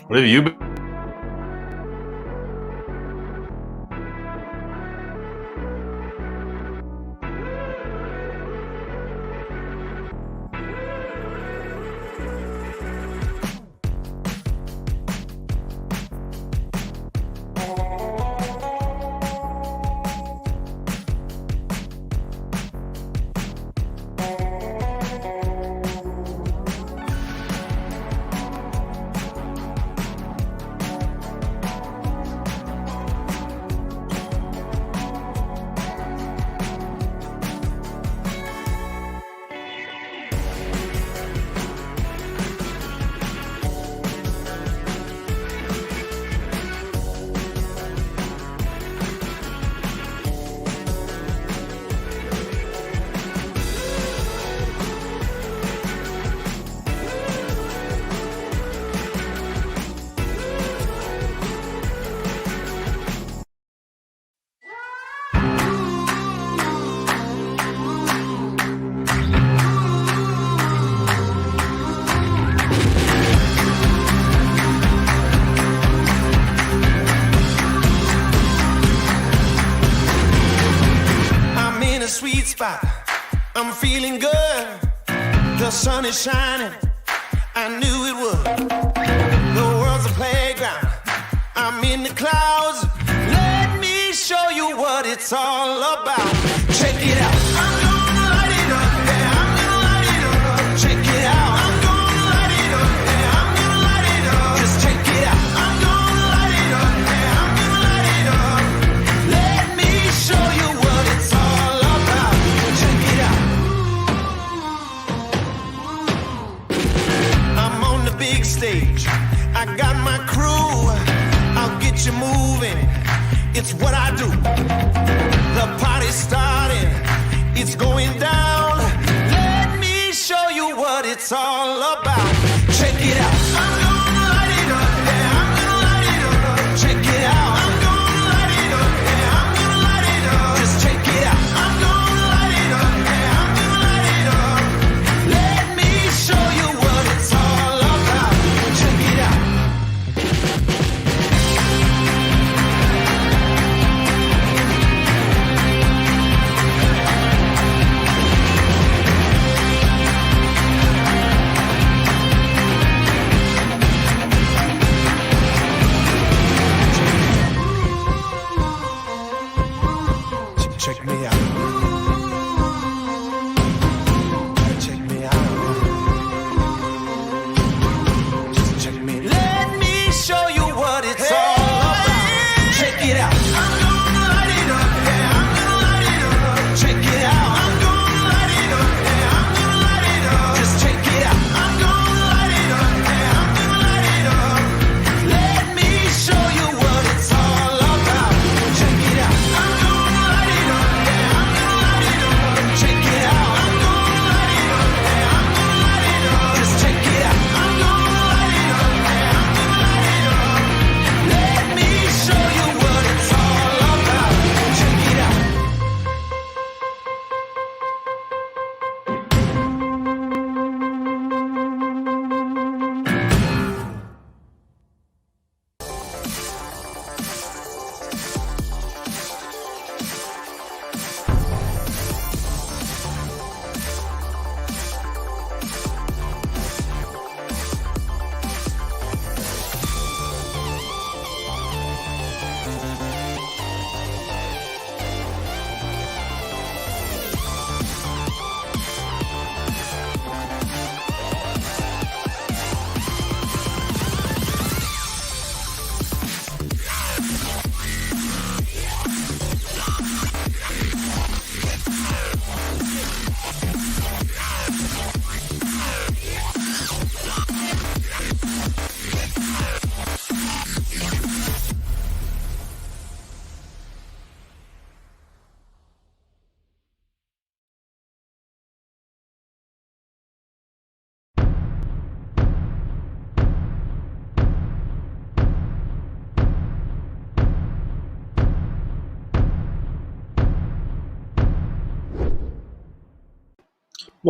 What have you been? Sweet spot, I'm feeling good. The sun is shining, I knew it would. The world's a playground, I'm in the clouds. Let me show you what it's all about. Check it out, I'm gonna light it up, yeah, I'm gonna light it up. Check it out, I'm gonna light it up, yeah, I'm gonna light it up. Just check it out, I'm gonna light it up, yeah, I'm gonna light it up. Let me show you what it's all about. Check it out. I'm on the big stage, I got my crew. I'll get you moving, it's what I do. The party's starting, it's going down. Let me show you what it's all about. Check it out, I'm gonna light it up, yeah, I'm gonna light it up. Check it out, I'm gonna light it up, yeah, I'm gonna light it up. Just check it out, I'm gonna light it up, yeah, I'm gonna light it up. Let me show you what it's all about. Check it out.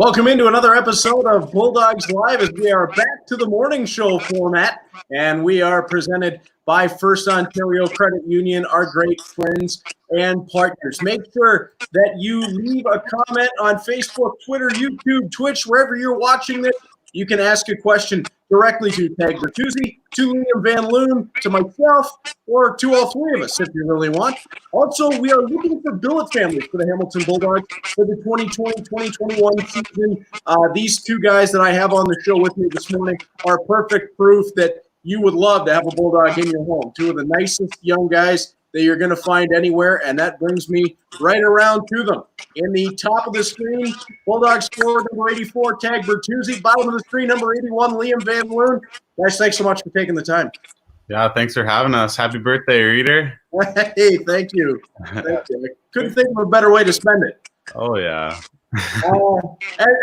Welcome into another episode of Bulldogs Live as we are back to the morning show format, and we are presented by FirstOntario Credit Union, our great friends and partners. Make sure that you leave a comment on Facebook, Twitter, YouTube, Twitch, wherever you're watching this. You can ask a question directly to Tag Bertuzzi, to Liam Van Loon, to myself, or to all three of us if you really want. Also, we are looking for billet families for the Hamilton Bulldogs for the 2020-2021 season. These two guys that I have on the show with me this morning are perfect proof that you would love to have a Bulldog in your home. Two of the nicest young guys that you're going to find anywhere, and that brings me right around to them. In the top of the screen, Bulldogs forward number 84, Tag Bertuzzi. Bottom of the screen, number 81, Liam Van Loon. Guys, thanks so much for taking the time. Yeah, thanks for having us. Happy birthday, Reader. Hey, thank you. Thank you. I couldn't think of a better way to spend it. Oh, yeah.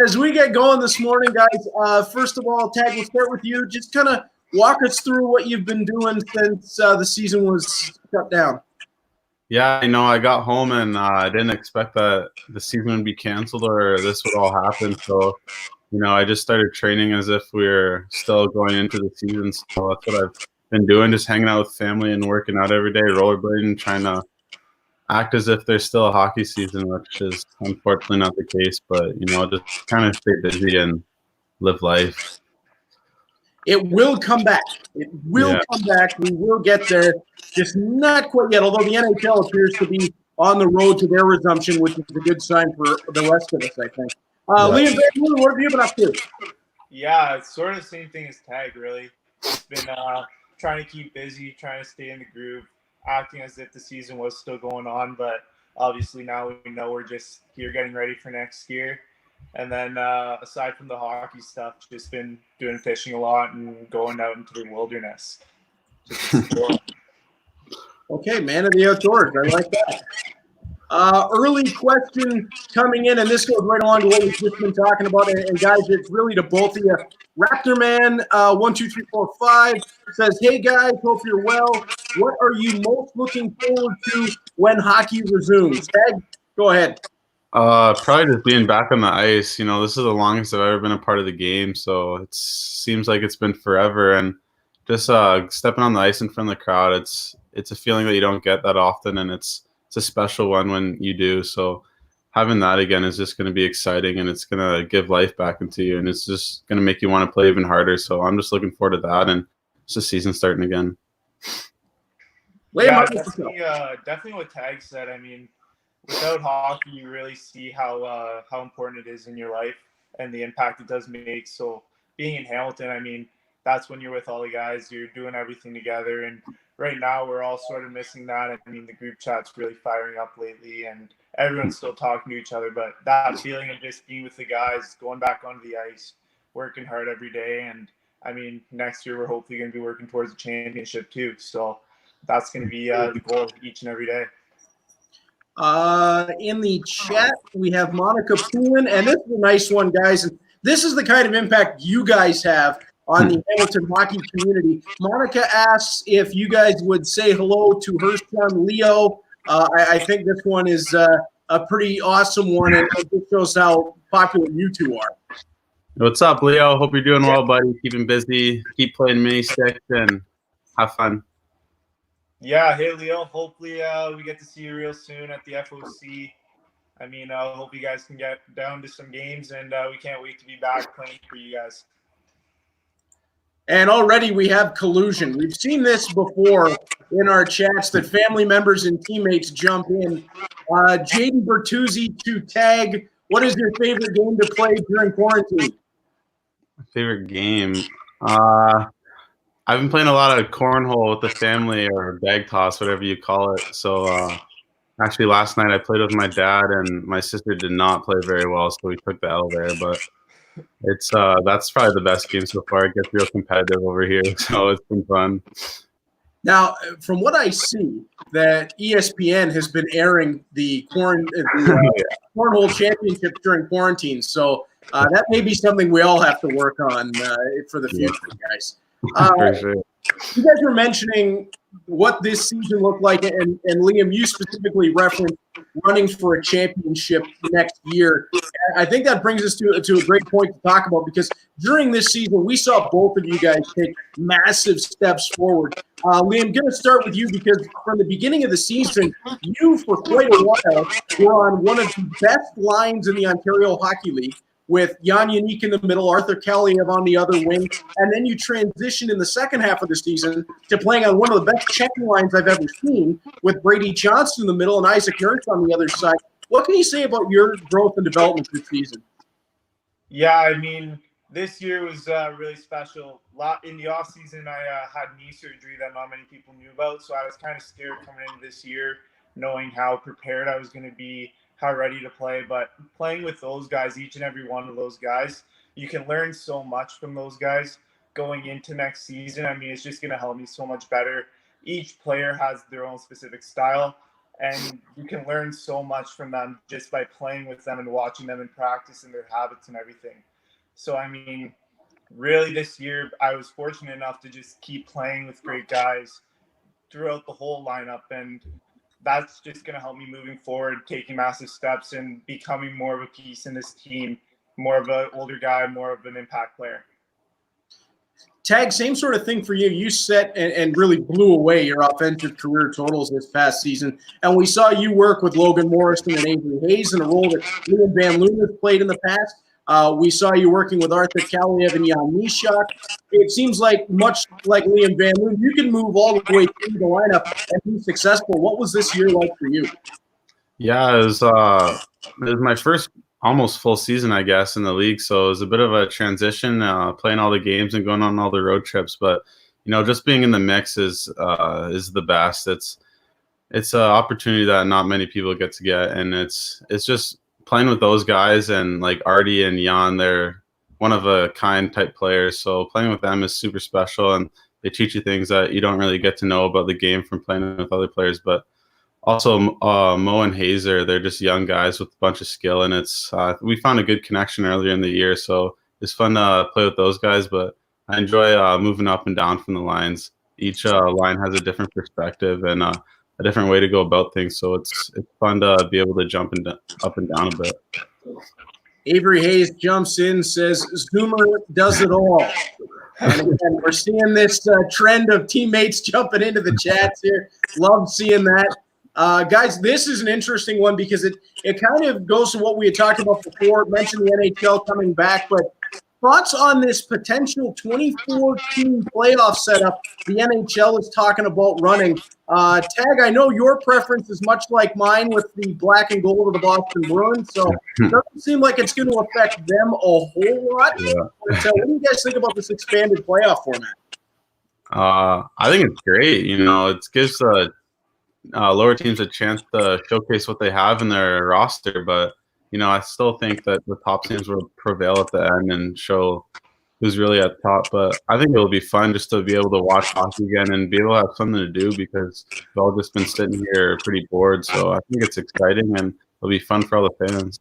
As we get going this morning, guys, first of all, Tag, we'll start with you. Just kind of walk us through what you've been doing since the season was shut down. Yeah, I got home and I didn't expect that the season would be canceled or this would all happen. So, I just started training as if we were still going into the season. So that's what I've been doing, just hanging out with family and working out every day, rollerblading, trying to act as if there's still a hockey season, which is unfortunately not the case. But, just kind of stay busy and live life. It will come back. It will come back. We will get there. Just not quite yet, although the NHL appears to be on the road to their resumption, which is a good sign for the rest of us, I think. Liam Van Loon, what have you been up to? Yeah, it's sort of the same thing as Tag, really. Been trying to keep busy, trying to stay in the groove, acting as if the season was still going on, but obviously now we know we're just here getting ready for next year. And then aside from the hockey stuff, just been doing fishing a lot and going out into the wilderness. Okay, man of the outdoors. I like that. Early question coming in, and this goes right along to what we've just been talking about. And guys, it's really to both of you. Raptor Man 12345 says, "Hey guys, hope you're well. What are you most looking forward to when hockey resumes?" Tag, go ahead. Probably just being back on the ice. This is the longest I've ever been a part of the game, so it seems like it's been forever. And just stepping on the ice in front of the crowd, it's a feeling that you don't get that often, and it's a special one when you do. So having that again is just going to be exciting, and it's going to give life back into you, and it's just going to make you want to play even harder. So I'm just looking forward to that, and it's the season starting again. Yeah, definitely what Tag said. I mean, without hockey, you really see how important it is in your life and the impact it does make. So being in Hamilton, I mean, that's when you're with all the guys, you're doing everything together. And right now we're all sort of missing that. I mean, the group chat's really firing up lately and everyone's still talking to each other. But that feeling of just being with the guys, going back onto the ice, working hard every day. And I mean, next year we're hopefully going to be working towards a championship too. So that's going to be the goal each and every day. In the chat, we have Monica Poulin, and this is a nice one, guys. And this is the kind of impact you guys have on the Hamilton hockey community. Monica asks if you guys would say hello to her son, Leo. I think this one is a pretty awesome one, and it just shows how popular you two are. What's up, Leo? Hope you're doing well, buddy. Keeping busy, keep playing mini sticks, and have fun. Yeah, hey Leo. Hopefully we get to see you real soon at the FOC. I mean, I hope you guys can get down to some games, and we can't wait to be back playing for you guys. And already we have collusion. We've seen this before in our chats that family members and teammates jump in. Jaden Bertuzzi to Tag. What is your favorite game to play during quarantine? Favorite game? I've been playing a lot of cornhole with the family or bag toss, whatever you call it. So actually last night I played with my dad, and my sister did not play very well, so we took the L there. But it's that's probably the best game so far. It gets real competitive over here, so it's been fun. Now, from what I see, that ESPN has been airing the cornhole championships during quarantine, so that may be something we all have to work on for the future, guys. For sure. You guys were mentioning what this season looked like, and Liam, you specifically referenced running for a championship next year. I think that brings us to a great point to talk about, because during this season, we saw both of you guys take massive steps forward. Liam, I'm going to start with you, because from the beginning of the season, you, for quite a while, were on one of the best lines in the Ontario Hockey League, with Jan Yannick in the middle, Arthur Kaliev on the other wing, and then you transitioned in the second half of the season to playing on one of the best checking lines I've ever seen, with Brady Johnson in the middle and Isaac Nurse on the other side. What can you say about your growth and development this season? Yeah, I mean, this year was really special. In the offseason, I had knee surgery that not many people knew about, so I was kind of scared coming into this year, knowing how prepared I was going to be, how ready to play. But playing with those guys, each and every one of those guys, you can learn so much from those guys going into next season. I mean, it's just going to help me so much better. Each player has their own specific style, and you can learn so much from them just by playing with them and watching them in practice and their habits and everything. So, I mean, really this year, I was fortunate enough to just keep playing with great guys throughout the whole lineup, and that's just going to help me moving forward, taking massive steps and becoming more of a piece in this team, more of an older guy, more of an impact player. Tag, same sort of thing for you. You set and really blew away your offensive career totals this past season. And we saw you work with Logan Morrison and Avery Hayes in a role that Liam Van Loon has played in the past. We saw you working with Arthur Kaliev and Jan Nishak. It seems like, much like Liam Van Loon, you can move all the way through the lineup and be successful. What was this year like for you? Yeah, it was my first almost full season, I guess, in the league. So it was a bit of a transition, playing all the games and going on all the road trips. But just being in the mix is the best. It's an opportunity that not many people get to get, and it's just playing with those guys, and like Artie and Jan, they're one of a kind type players. So playing with them is super special, and they teach you things that you don't really get to know about the game from playing with other players. But also, Mo and Hazer, they're just young guys with a bunch of skill, and it's we found a good connection earlier in the year, so it's fun to play with those guys. But I enjoy moving up and down from the lines. Each line has a different perspective and a different way to go about things, so it's fun to be able to jump up and down a bit. Avery Hayes jumps in, says, Zoomer does it all. And again, we're seeing this trend of teammates jumping into the chats here. Love seeing that. Guys, this is an interesting one, because it kind of goes to what we had talked about before. Mentioned the NHL coming back, but thoughts on this potential 24-team playoff setup the NHL is talking about running. Tag, I know your preference is much like mine with the black and gold of the Boston Bruins, so it doesn't seem like it's going to affect them a whole lot. Yeah. But, what do you guys think about this expanded playoff format? I think it's great. It gives lower teams a chance to showcase what they have in their roster, but I still think that the top teams will prevail at the end and show who's really at the top. But I think it'll be fun just to be able to watch hockey again and be able to have something to do, because we've all just been sitting here pretty bored. So I think it's exciting, and it'll be fun for all the fans.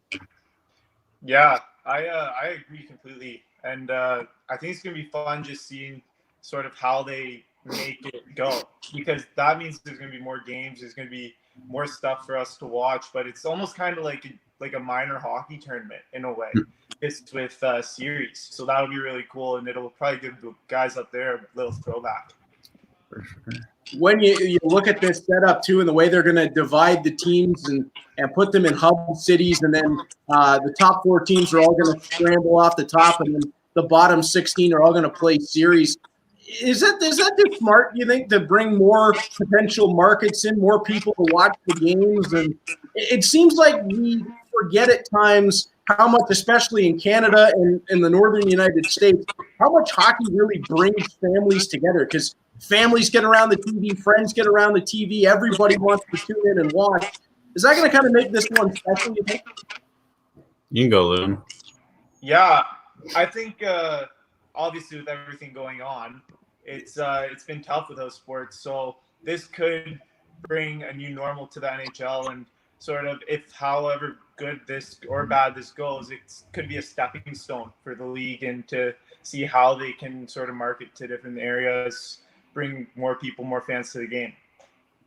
Yeah, I agree completely. And I think it's going to be fun just seeing sort of how they make it go, because that means there's going to be more games. There's going to be more stuff for us to watch, but it's almost kind of like a minor hockey tournament in a way. It's with series, so that'll be really cool, and it'll probably give the guys up there a little throwback. For sure. When you look at this setup too, and the way they're going to divide the teams and put them in hub cities, and then the top 4 teams are all going to scramble off the top, and then the bottom 16 are all going to play series. Is that just smart, you think, to bring more potential markets in, more people to watch the games? And it seems like we forget at times how much, especially in Canada and in the northern United States, how much hockey really brings families together, because families get around the TV, friends get around the TV, everybody wants to tune in and watch. Is that going to kind of make this one special, you think? You can go, Loon. Yeah, I think obviously with everything going on, it's been tough with those sports. So this could bring a new normal to the NHL, and sort of, if however good this or bad this goes, it could be a stepping stone for the league, and to see how they can sort of market to different areas, bring more people, more fans to the game.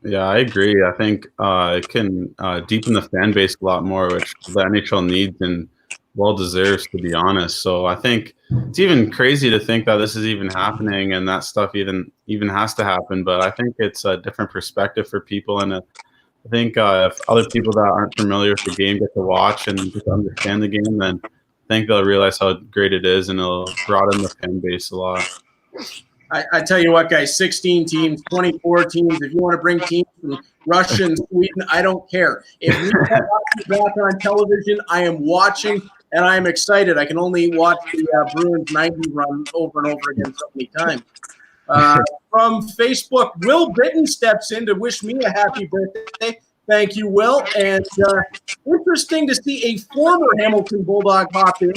Yeah, I agree. I think it can deepen the fan base a lot more, which the NHL needs and well deserves, to be honest. So I think it's even crazy to think that this is even happening and that stuff even has to happen. But I think it's a different perspective for people, and I think if other people that aren't familiar with the game get to watch and get to understand the game, then I think they'll realize how great it is, and it'll broaden the fan base a lot. I tell you what, guys, 16 teams, 24 teams. If you want to bring teams from Russia and Sweden, I don't care. If we have hockey back on television, I am watching, and I am excited. I can only watch the Bruins 90 run over and over again so many times. From Facebook, Will Bitten steps in to wish me a happy birthday. Thank you, Will. And interesting to see a former Hamilton Bulldog hop in.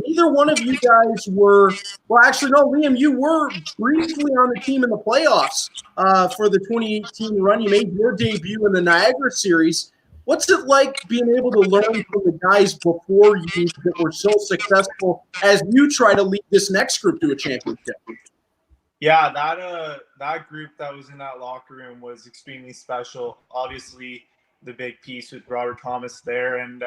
Neither one of you guys were – well, actually, no, Liam, you were briefly on the team in the playoffs for the 2018 run. You made your debut in the Niagara Series. What's it like being able to learn from the guys before you that were so successful as you try to lead this next group to a championship? Yeah, that group that was in that locker room was extremely special. Obviously, the big piece with Robert Thomas there, and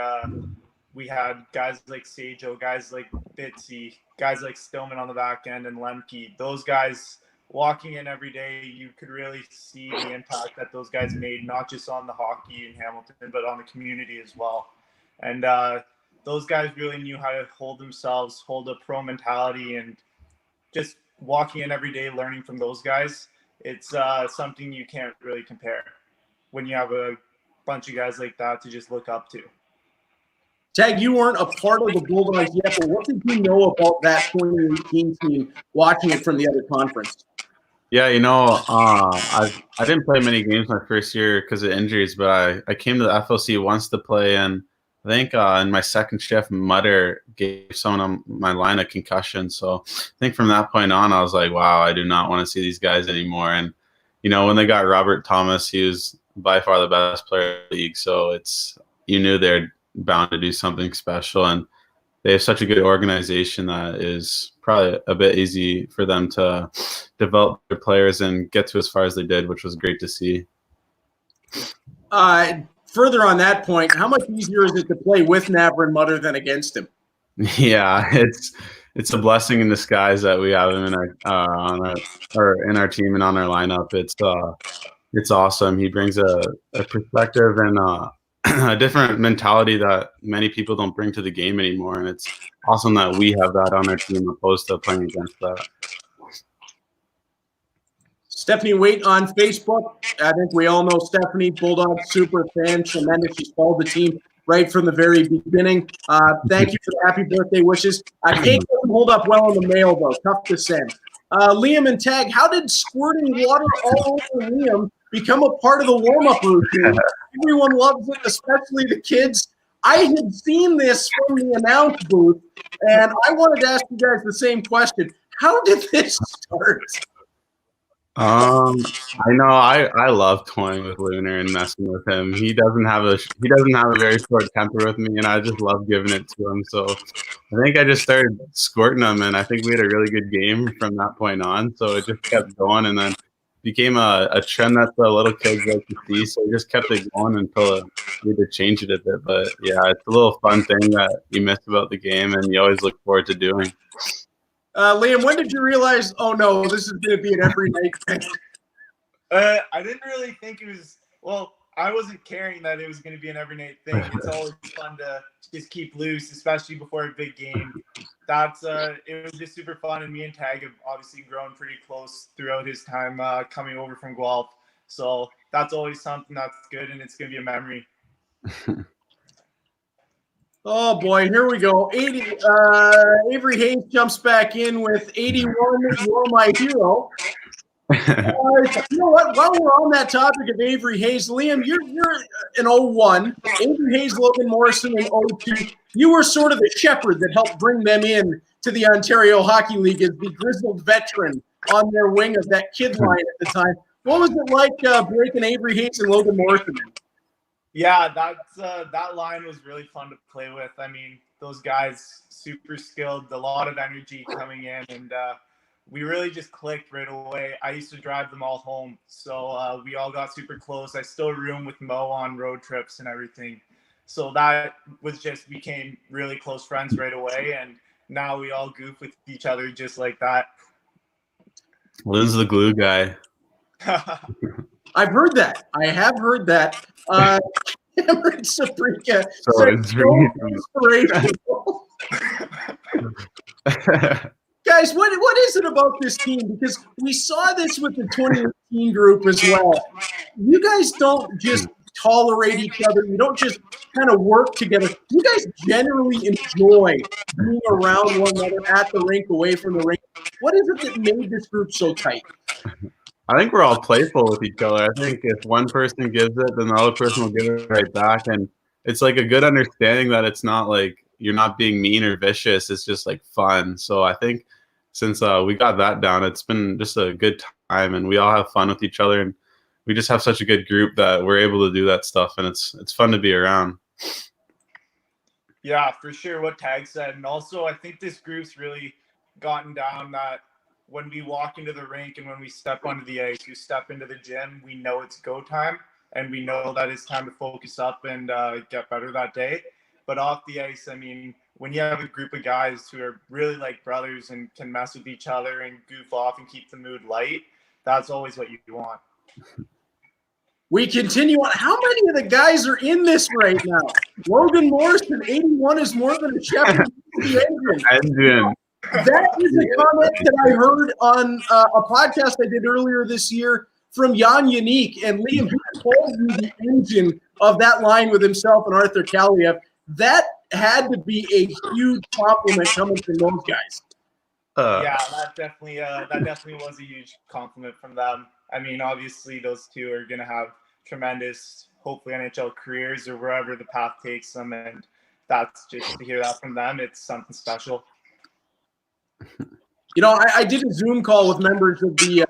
we had guys like Sajo, guys like Bitsy, guys like Stillman on the back end, and Lemke. Those guys walking in every day, you could really see the impact that those guys made, not just on the hockey in Hamilton, but on the community as well. And those guys really knew how to hold themselves, hold a pro mentality, and just walking in every day, learning from those guys. It's something you can't really compare when you have a bunch of guys like that to just look up to. Tag, you weren't a part of the Bulldogs yet, but what did you know about that 2018 team watching it from the other conference? Yeah, I didn't play many games my first year because of injuries, but I came to the FLC once to play, and I think in my second shift, Mutter gave someone on my line a concussion. So I think from that point on, I was like, wow, I do not want to see these guys anymore. And, when they got Robert Thomas, he was by far the best player in the league. So you knew they're bound to do something special. And they have such a good organization that is probably a bit easy for them to develop their players and get to as far as they did, which was great to see. Further on that point, how much easier is it to play with Navran and Mutter than against him? Yeah, it's a blessing in disguise that we have him in our team and on our lineup. It's awesome. He brings a perspective and a different mentality that many people don't bring to the game anymore, and it's awesome that we have that on our team opposed to playing against that. Stephanie Waite on Facebook. I think we all know Stephanie, Bulldog super fan, tremendous. She's followed the team right from the very beginning. Thank you for the happy birthday wishes. Cake doesn't hold up well in the mail, though. Tough to send. Liam and Tag, how did squirting water all over Liam become a part of the warm-up routine? Everyone loves it, especially the kids. I had seen this from the announce booth, and I wanted to ask you guys the same question. How did this start? I know I love toying with Lunar and messing with him. He doesn't have a very short temper with me, and I just love giving it to him. So I think I just started squirting him, and I think we had a really good game from that point on. So it just kept going, and then became a trend that the little kids like to see. So we just kept it going until we had to change it a bit. But yeah, it's a little fun thing that you miss about the game, and you always look forward to doing. Liam, when did you realize, oh no, this is going to be an every night thing? I didn't really think it was, well, I wasn't caring that it was going to be an every night thing. It's always fun to just keep loose, especially before a big game. It was just super fun, and me and Tag have obviously grown pretty close throughout his time coming over from Guelph. So that's always something that's good, and it's going to be a memory. Oh boy, here we go. Avery Hayes jumps back in with 81. You're my hero. You know what? While we're on that topic of Avery Hayes, Liam, you're in 01. Avery Hayes, Logan Morrison in 02. You were sort of the shepherd that helped bring them in to the Ontario Hockey League as the grizzled veteran on their wing of that kid line at the time. What was it like breaking Avery Hayes and Logan Morrison in? Yeah, that line was really fun to play with. I mean, those guys, super skilled, a lot of energy coming in, and we really just clicked right away. I used to drive them all home, so we all got super close. I still room with Mo on road trips and everything. So that was just became really close friends right away, and now we all goof with each other just like that. Loon's the glue guy. I've heard that. I have heard that. Cameron Sabrika So said, it's "So inspirational." Guys, what is it about this team? Because we saw this with the 2018 group as well. You guys don't just tolerate each other. You don't just kind of work together. You guys generally enjoy being around one another at the rink, away from the rink. What is it that made this group so tight? I think we're all playful with each other. I think if one person gives it, then the other person will give it right back. And it's like a good understanding that it's not like you're not being mean or vicious. It's just like fun. So I think since we got that down, it's been just a good time, and we all have fun with each other. And we just have such a good group that we're able to do that stuff, and it's fun to be around. Yeah, for sure what Tag said. And also I think this group's really gotten down that when we walk into the rink and when we step onto the ice, we step into the gym, we know it's go time, and we know that it's time to focus up and get better that day. But off the ice, I mean, when you have a group of guys who are really like brothers and can mess with each other and goof off and keep the mood light, that's always what you want. We continue on. How many of the guys are in this right now? Logan Morrison, 81 is more than a Shepherd. Engine. That is a comment that I heard on a podcast I did earlier this year from Jan Unique, and Liam told you the engine of that line with himself and Arthur Kaliev. That had to be a huge compliment coming from those guys. Yeah, that definitely was a huge compliment from them. I mean, obviously those two are going to have tremendous, hopefully NHL careers or wherever the path takes them, and that's just to hear that from them. It's something special. You know, I did a Zoom call with members of the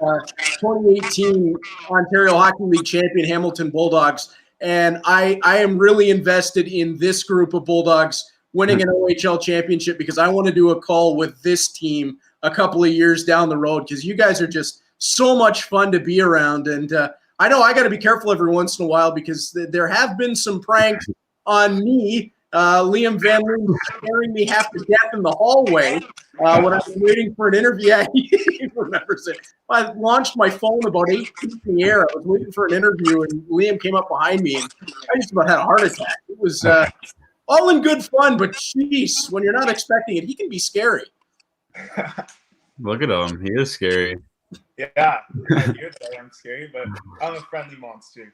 2018 Ontario Hockey League champion Hamilton Bulldogs, and I am really invested in this group of Bulldogs winning an OHL championship because I want to do a call with this team a couple of years down the road because you guys are just so much fun to be around. And I know I got to be careful every once in a while because there have been some pranks on me. Liam Van Loon scaring me half to death in the hallway when I was waiting for an interview. Yeah, he remembers it. I launched my phone about 8 feet in the air. I was waiting for an interview, and Liam came up behind me, and I just about had a heart attack. It was all in good fun, but jeez, when you're not expecting it, he can be scary. Look at him. He is scary. Yeah, I hear that I'm scary, but I'm a friendly monster.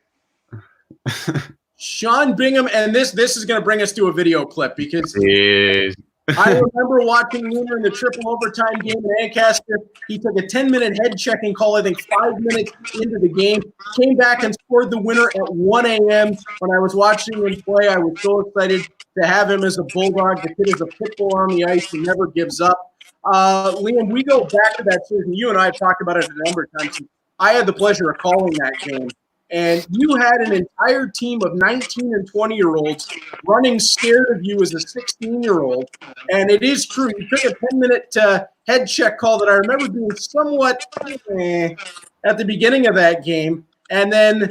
Sean Bingham, and this is going to bring us to a video clip because I remember watching Looner in the triple overtime game in Ancaster. He took a 10-minute head checking call, I think 5 minutes into the game, came back and scored the winner at 1 a.m. When I was watching him play, I was so excited to have him as a Bulldog. The kid is a pit bull on the ice and never gives up. Liam, we go back to that season. You and I have talked about it a number of times. I had the pleasure of calling that game. And you had an entire team of 19 and 20-year-olds running scared of you as a 16-year-old. And it is true. You took a 10-minute head check call that I remember being somewhat at the beginning of that game. And then,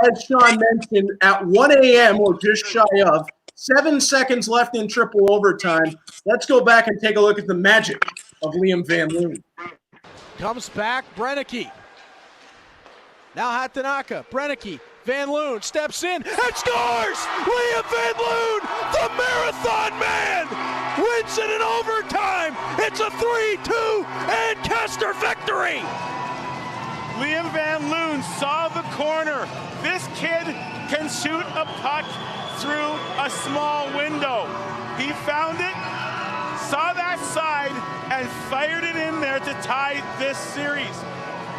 as Sean mentioned, at 1 a.m. or just shy of, 7 seconds left in triple overtime. Let's go back and take a look at the magic of Liam Van Loon. Comes back, Brennicky. Now Hatanaka, Brennicky, Van Loon steps in and scores! Liam Van Loon, the Marathon Man, wins it in overtime. It's a 3-2 Ancaster victory. Liam Van Loon saw the corner. This kid can shoot a puck through a small window. He found it, saw that side, and fired it in there to tie this series.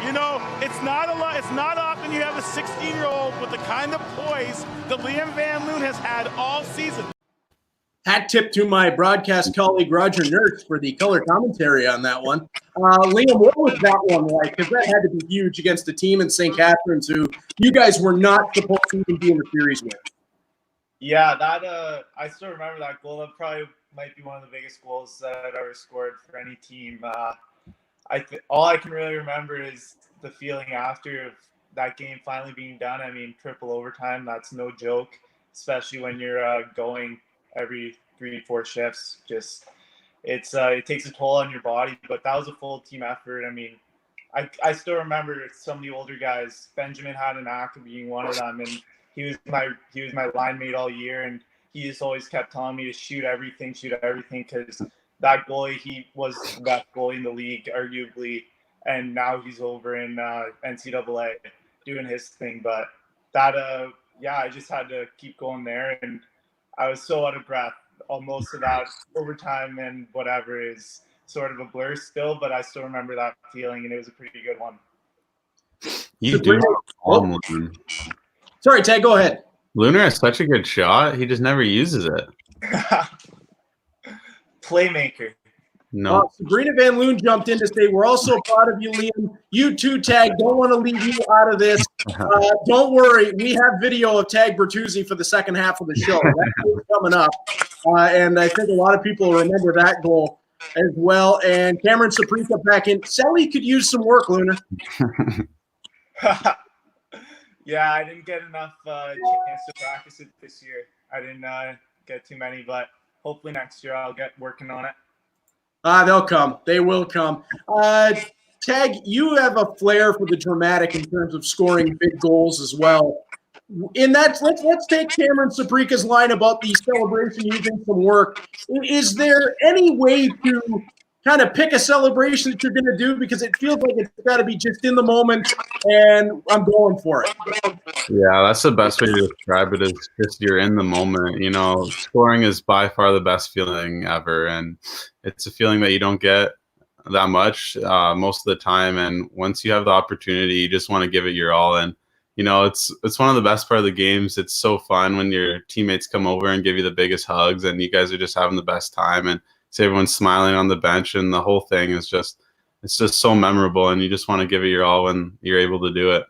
You know, it's not often you have a 16-year-old with the kind of poise that Liam Van Loon has had all season. Hat tip to my broadcast colleague Roger Nurse for the color commentary on that one. Liam, what was that one like? Because that had to be huge against a team in St. Catharines who you guys were not supposed to even be in the series with. Yeah, that I still remember that goal. That probably might be one of the biggest goals that I've ever scored for any team. all I can really remember is the feeling after of that game finally being done. I mean, triple overtime, that's no joke, especially when you're going every 3-4 shifts. Just it takes a toll on your body, but that was a full team effort. I mean, I still remember some of the older guys. Benjamin had an act of being one of them, and he was my line mate all year, and he just always kept telling me to shoot everything, because that goalie, he was the best goalie in the league, arguably, and now he's over in NCAA doing his thing. But that, I just had to keep going there, and I was so out of breath. Most of that overtime and whatever is sort of a blur still, but I still remember that feeling, and it was a pretty good one. You do have a problem, Loon. Sorry, Ted, go ahead. Looner has such a good shot. He just never uses it. Playmaker. No. Sabrina Van Loon jumped in to say, we're also proud of you, Liam. You too, Tag. Don't want to leave you out of this. Don't worry. We have video of Tag Bertuzzi for the second half of the show. That's coming up. And I think a lot of people remember that goal as well. And Cameron Saprika back in. Sally could use some work, Lunar. Yeah, I didn't get enough chance to practice it this year. I didn't get too many, but hopefully next year I'll get working on it. They'll come. They will come. Tag, you have a flair for the dramatic in terms of scoring big goals as well. In that, let's take Cameron Saprika's line about the celebration using some work. Is there any way to kind of pick a celebration that you're going to do? Because it feels like it's got to be just in the moment, and I'm going for it. Yeah, that's the best way to describe it, is just you're in the moment. You know, scoring is by far the best feeling ever, and it's a feeling that you don't get that much most of the time. And once you have the opportunity, you just want to give it your all. And you know, it's one of the best part of the games. It's so fun when your teammates come over and give you the biggest hugs, and you guys are just having the best time, and see everyone smiling on the bench, and the whole thing is just, it's just so memorable, and you just want to give it your all when you're able to do it.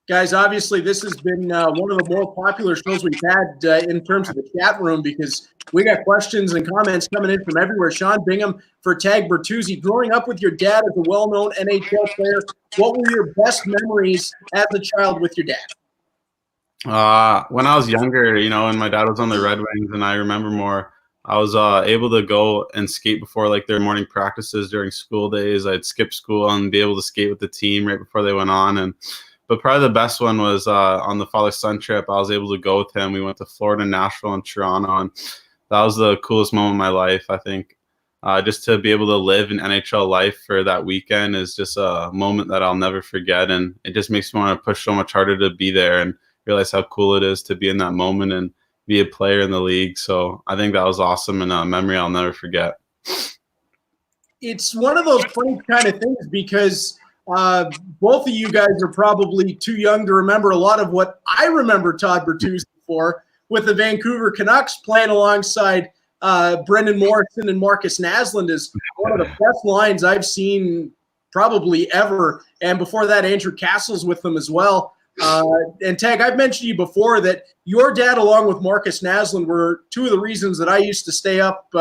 Guys, obviously this has been one of the more popular shows we've had in terms of the chat room, because we got questions and comments coming in from everywhere. Sean Bingham for Tag Bertuzzi. Growing up with your dad as a well-known NHL player, what were your best memories as a child with your dad? When I was younger, you know, and my dad was on the Red Wings, and I remember more, I was able to go and skate before like their morning practices during school days. I'd skip school and be able to skate with the team right before they went on. But probably the best one was on the father-son trip. I was able to go with him. We went to Florida, Nashville, and Toronto, and that was the coolest moment of my life. I think just to be able to live an NHL life for that weekend is just a moment that I'll never forget, and it just makes me want to push so much harder to be there and realize how cool it is to be in that moment and be a player in the league. So I think that was awesome, and a memory I'll never forget. It's one of those funny kind of things, because both of you guys are probably too young to remember a lot of what I remember Todd Bertuzzi for, with the Vancouver Canucks, playing alongside Brendan Morrison and Marcus Naslund is one of the best lines I've seen probably ever. And before that, Andrew Castle's with them as well. And Tag, I've mentioned to you before that your dad, along with Marcus Naslund, were two of the reasons that I used to stay up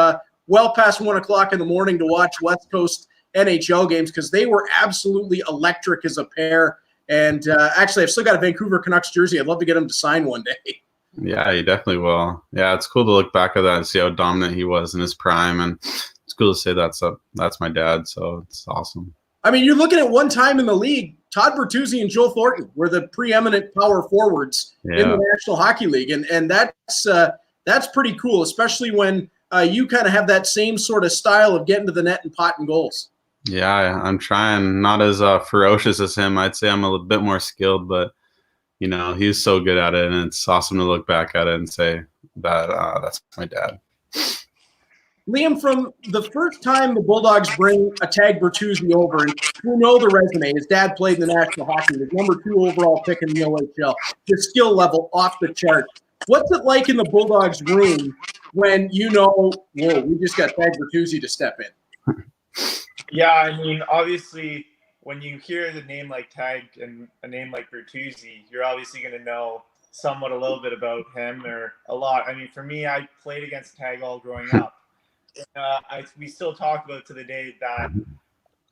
well past 1 o'clock in the morning to watch West Coast NHL games, because they were absolutely electric as a pair. And actually, I've still got a Vancouver Canucks jersey. I'd love to get him to sign one day. Yeah, you definitely will. Yeah, it's cool to look back at that and see how dominant he was in his prime, and it's cool to say that's my dad. So it's awesome. I mean, you're looking at one time in the league, Todd Bertuzzi and Joe Thornton were the preeminent power forwards in the National Hockey League, and that's pretty cool, especially when you kind of have that same sort of style of getting to the net and potting goals. Yeah, I'm trying. Not as ferocious as him. I'd say I'm a little bit more skilled, but you know, he's so good at it, and it's awesome to look back at it and say that that's my dad. Liam, from the first time the Bulldogs bring a Tag Bertuzzi over, and you know the resume, his dad played in the National Hockey League, number 2 overall pick in the OHL, his skill level off the chart. What's it like in the Bulldogs room when you know, whoa, we just got Tag Bertuzzi to step in? Yeah, I mean, obviously, when you hear the name like Tag and a name like Bertuzzi, you're obviously going to know somewhat a little bit about him, or a lot. I mean, for me, I played against Tag all growing up. We still talk about it to the day that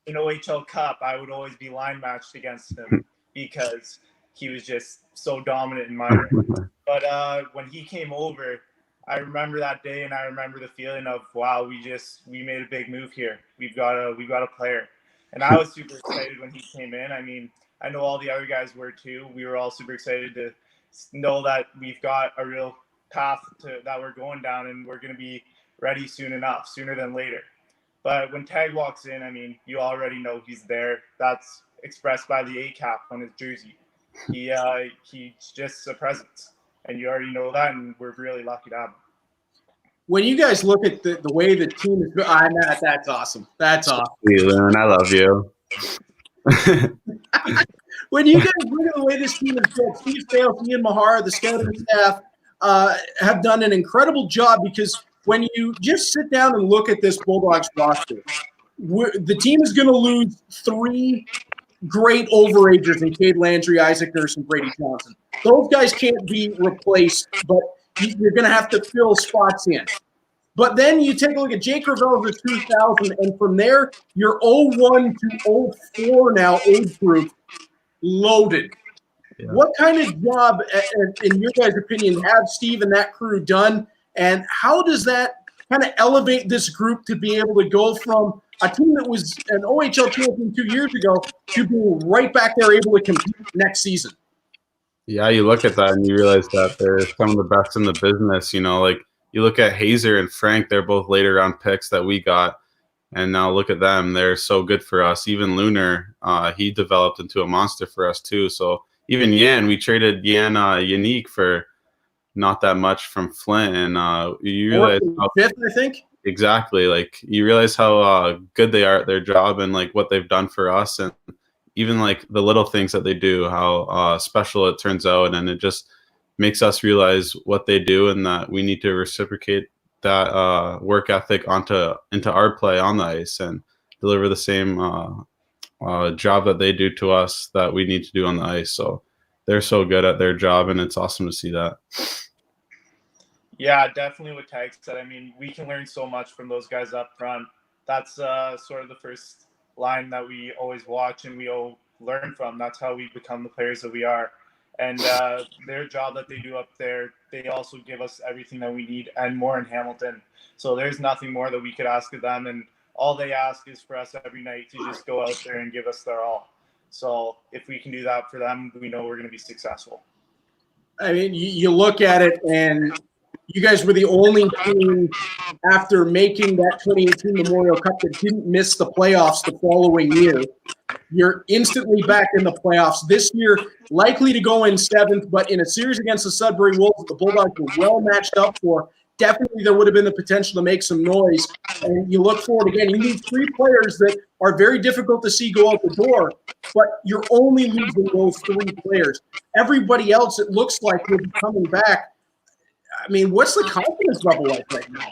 in OHL Cup, I would always be line matched against him because he was just so dominant in minor. But when he came over, I remember that day, and I remember the feeling of, wow, we made a big move here. We've got a player, and I was super excited when he came in. I mean, I know all the other guys were too. We were all super excited to know that we've got a real path that we're going down, and we're going to be ready sooner than later. But when Tag walks in, I mean, you already know he's there. That's expressed by the A cap on his jersey. He's just a presence, and you already know that, and we're really lucky to have him. When you guys look at the way the team is, that's awesome. That's awesome. Loon, I love you. When you guys look at the way this team is built, Steve Sales, Ian Mahar, the scouting staff have done an incredible job, because when you just sit down and look at this Bulldogs roster, the team is going to lose 3 great overagers in Cade Landry, Isaac Nurse, and Brady Johnson. Those guys can't be replaced, but you're going to have to fill spots in. But then you take a look at Jake Ravel's at 2000, and from there, your 01 to 04 now age group loaded. Yeah. What kind of job, in your guys' opinion, have Steve and that crew done, and how does that kind of elevate this group to be able to go from a team that was an OHL champion 2 years ago to being right back there able to compete next season? Yeah, you look at that and you realize that they're some of the best in the business. You know, like you look at Hazer and Frank, they're both later round picks that we got. And now look at them. They're so good for us. Even Lunar, he developed into a monster for us too. So even Yan, we traded Yan Yannick for not that much from Flint. And you realize fifth, I think. Exactly. Like you realize how good they are at their job and like what they've done for us, and even like the little things that they do, how special it turns out, and it just makes us realize what they do and that we need to reciprocate that work ethic into our play on the ice and deliver the same job that they do to us that we need to do on the ice. So they're so good at their job, and it's awesome to see that. Yeah, definitely what Tag said. I mean, we can learn so much from those guys up front. That's sort of the first line that we always watch and we all learn from. That's how we become the players that we are. And their job that they do up there, they also give us everything that we need and more in Hamilton. So there's nothing more that we could ask of them. And all they ask is for us every night to just go out there and give us their all. So if we can do that for them, we know we're going to be successful. I mean, you look at it, and you guys were the only team after making that 2018 Memorial Cup that didn't miss the playoffs the following year. You're instantly back in the playoffs this year, likely to go in 7th, but in a series against the Sudbury Wolves, the Bulldogs were well matched up for. Definitely there would have been the potential to make some noise. And you look forward again. You need 3 players that are very difficult to see go out the door, but you're only losing those 3 players. Everybody else, it looks like, will be coming back. I mean, what's the confidence level like right now?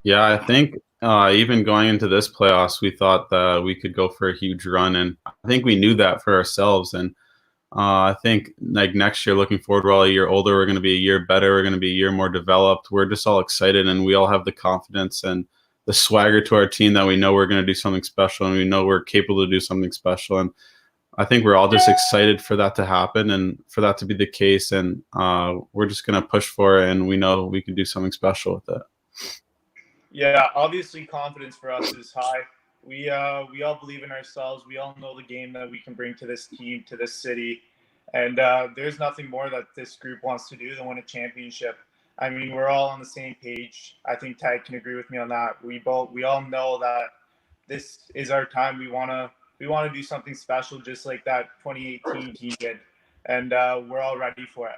Yeah, I think even going into this playoffs, we thought that we could go for a huge run, and I think we knew that for ourselves. And I think like next year, looking forward, we're all a year older. We're going to be a year better. We're going to be a year more developed. We're just all excited, and we all have the confidence and the swagger to our team that we know we're going to do something special, and we know we're capable to do something special. And I think we're all just excited for that to happen and for that to be the case. And we're just going to push for it, and we know we can do something special with it. Yeah, obviously confidence for us is high. We all believe in ourselves. We all know the game that we can bring to this team, to this city. And there's nothing more that this group wants to do than win a championship. I mean, we're all on the same page. I think Tag can agree with me on that. We all know that this is our time. We want to do something special, just like that 2018 team did. And we're all ready for it.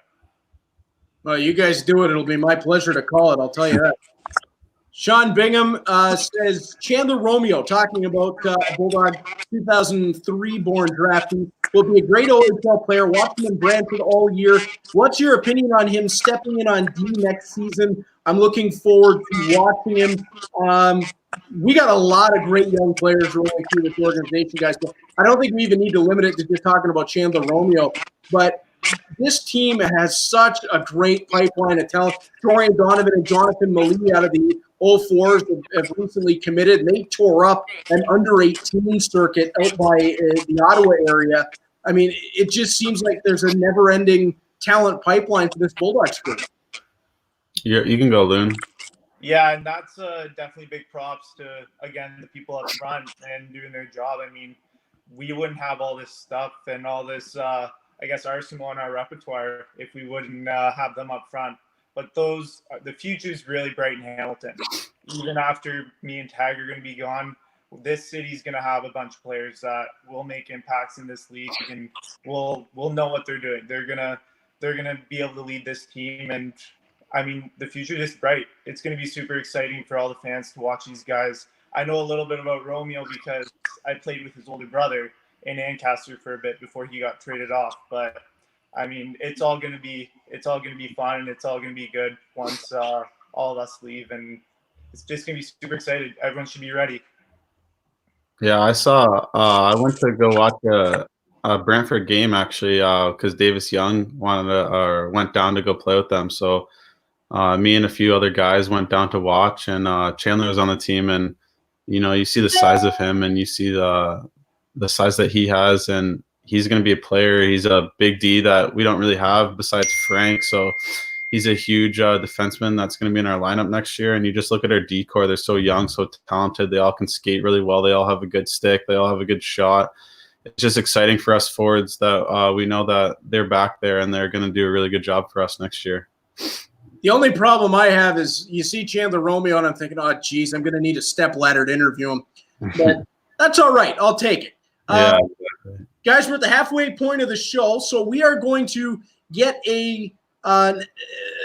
Well, you guys do it. It'll be my pleasure to call it. I'll tell you that. Sean Bingham says Chandler Romeo, talking about Bulldog 2003 born draftee, will be a great OHL player. Watching him in Brantford all year. What's your opinion on him stepping in on D next season? I'm looking forward to watching him. We got a lot of great young players rolling through this organization, guys. So I don't think we even need to limit it to just talking about Chandler Romeo. But this team has such a great pipeline of talent. Dorian Donovan and Jonathan Malee out of the 04s have recently committed, and they tore up an under-18 circuit out by the Ottawa area. I mean, it just seems like there's a never-ending talent pipeline for this Bulldogs group. You can go, Loon. Yeah, and that's definitely big props to, again, the people up front and doing their job. I mean, we wouldn't have all this stuff and all this, I guess, arsenal in our repertoire if we wouldn't have them up front. But the future is really bright in Hamilton. Even after me and Tag are going to be gone, this city's going to have a bunch of players that will make impacts in this league and will know what they're doing. They're gonna be able to lead this team, and I mean, the future is bright. It's going to be super exciting for all the fans to watch these guys. I know a little bit about Romeo because I played with his older brother in Ancaster for a bit before he got traded off. But I mean, it's all going to be fun, and it's all going to be good once all of us leave, and it's just going to be super excited. Everyone should be ready. Yeah, I saw. I went to go watch a Brantford game actually because Davis Young went down to go play with them. So me and a few other guys went down to watch, and Chandler was on the team, and you see the size of him, and you see the size that he has, and he's going to be a player. He's a big D that we don't really have besides Frank. So he's a huge defenseman that's going to be in our lineup next year. And you just look at our D core; they're so young, so talented. They all can skate really well. They all have a good stick. They all have a good shot. It's just exciting for us forwards that we know that they're back there and they're going to do a really good job for us next year. The only problem I have is you see Chandler Romeo, and I'm thinking, oh, geez, I'm going to need a step ladder to interview him. But that's all right. I'll take it. Yeah, exactly. Guys, we're at the halfway point of the show, so we are going to get a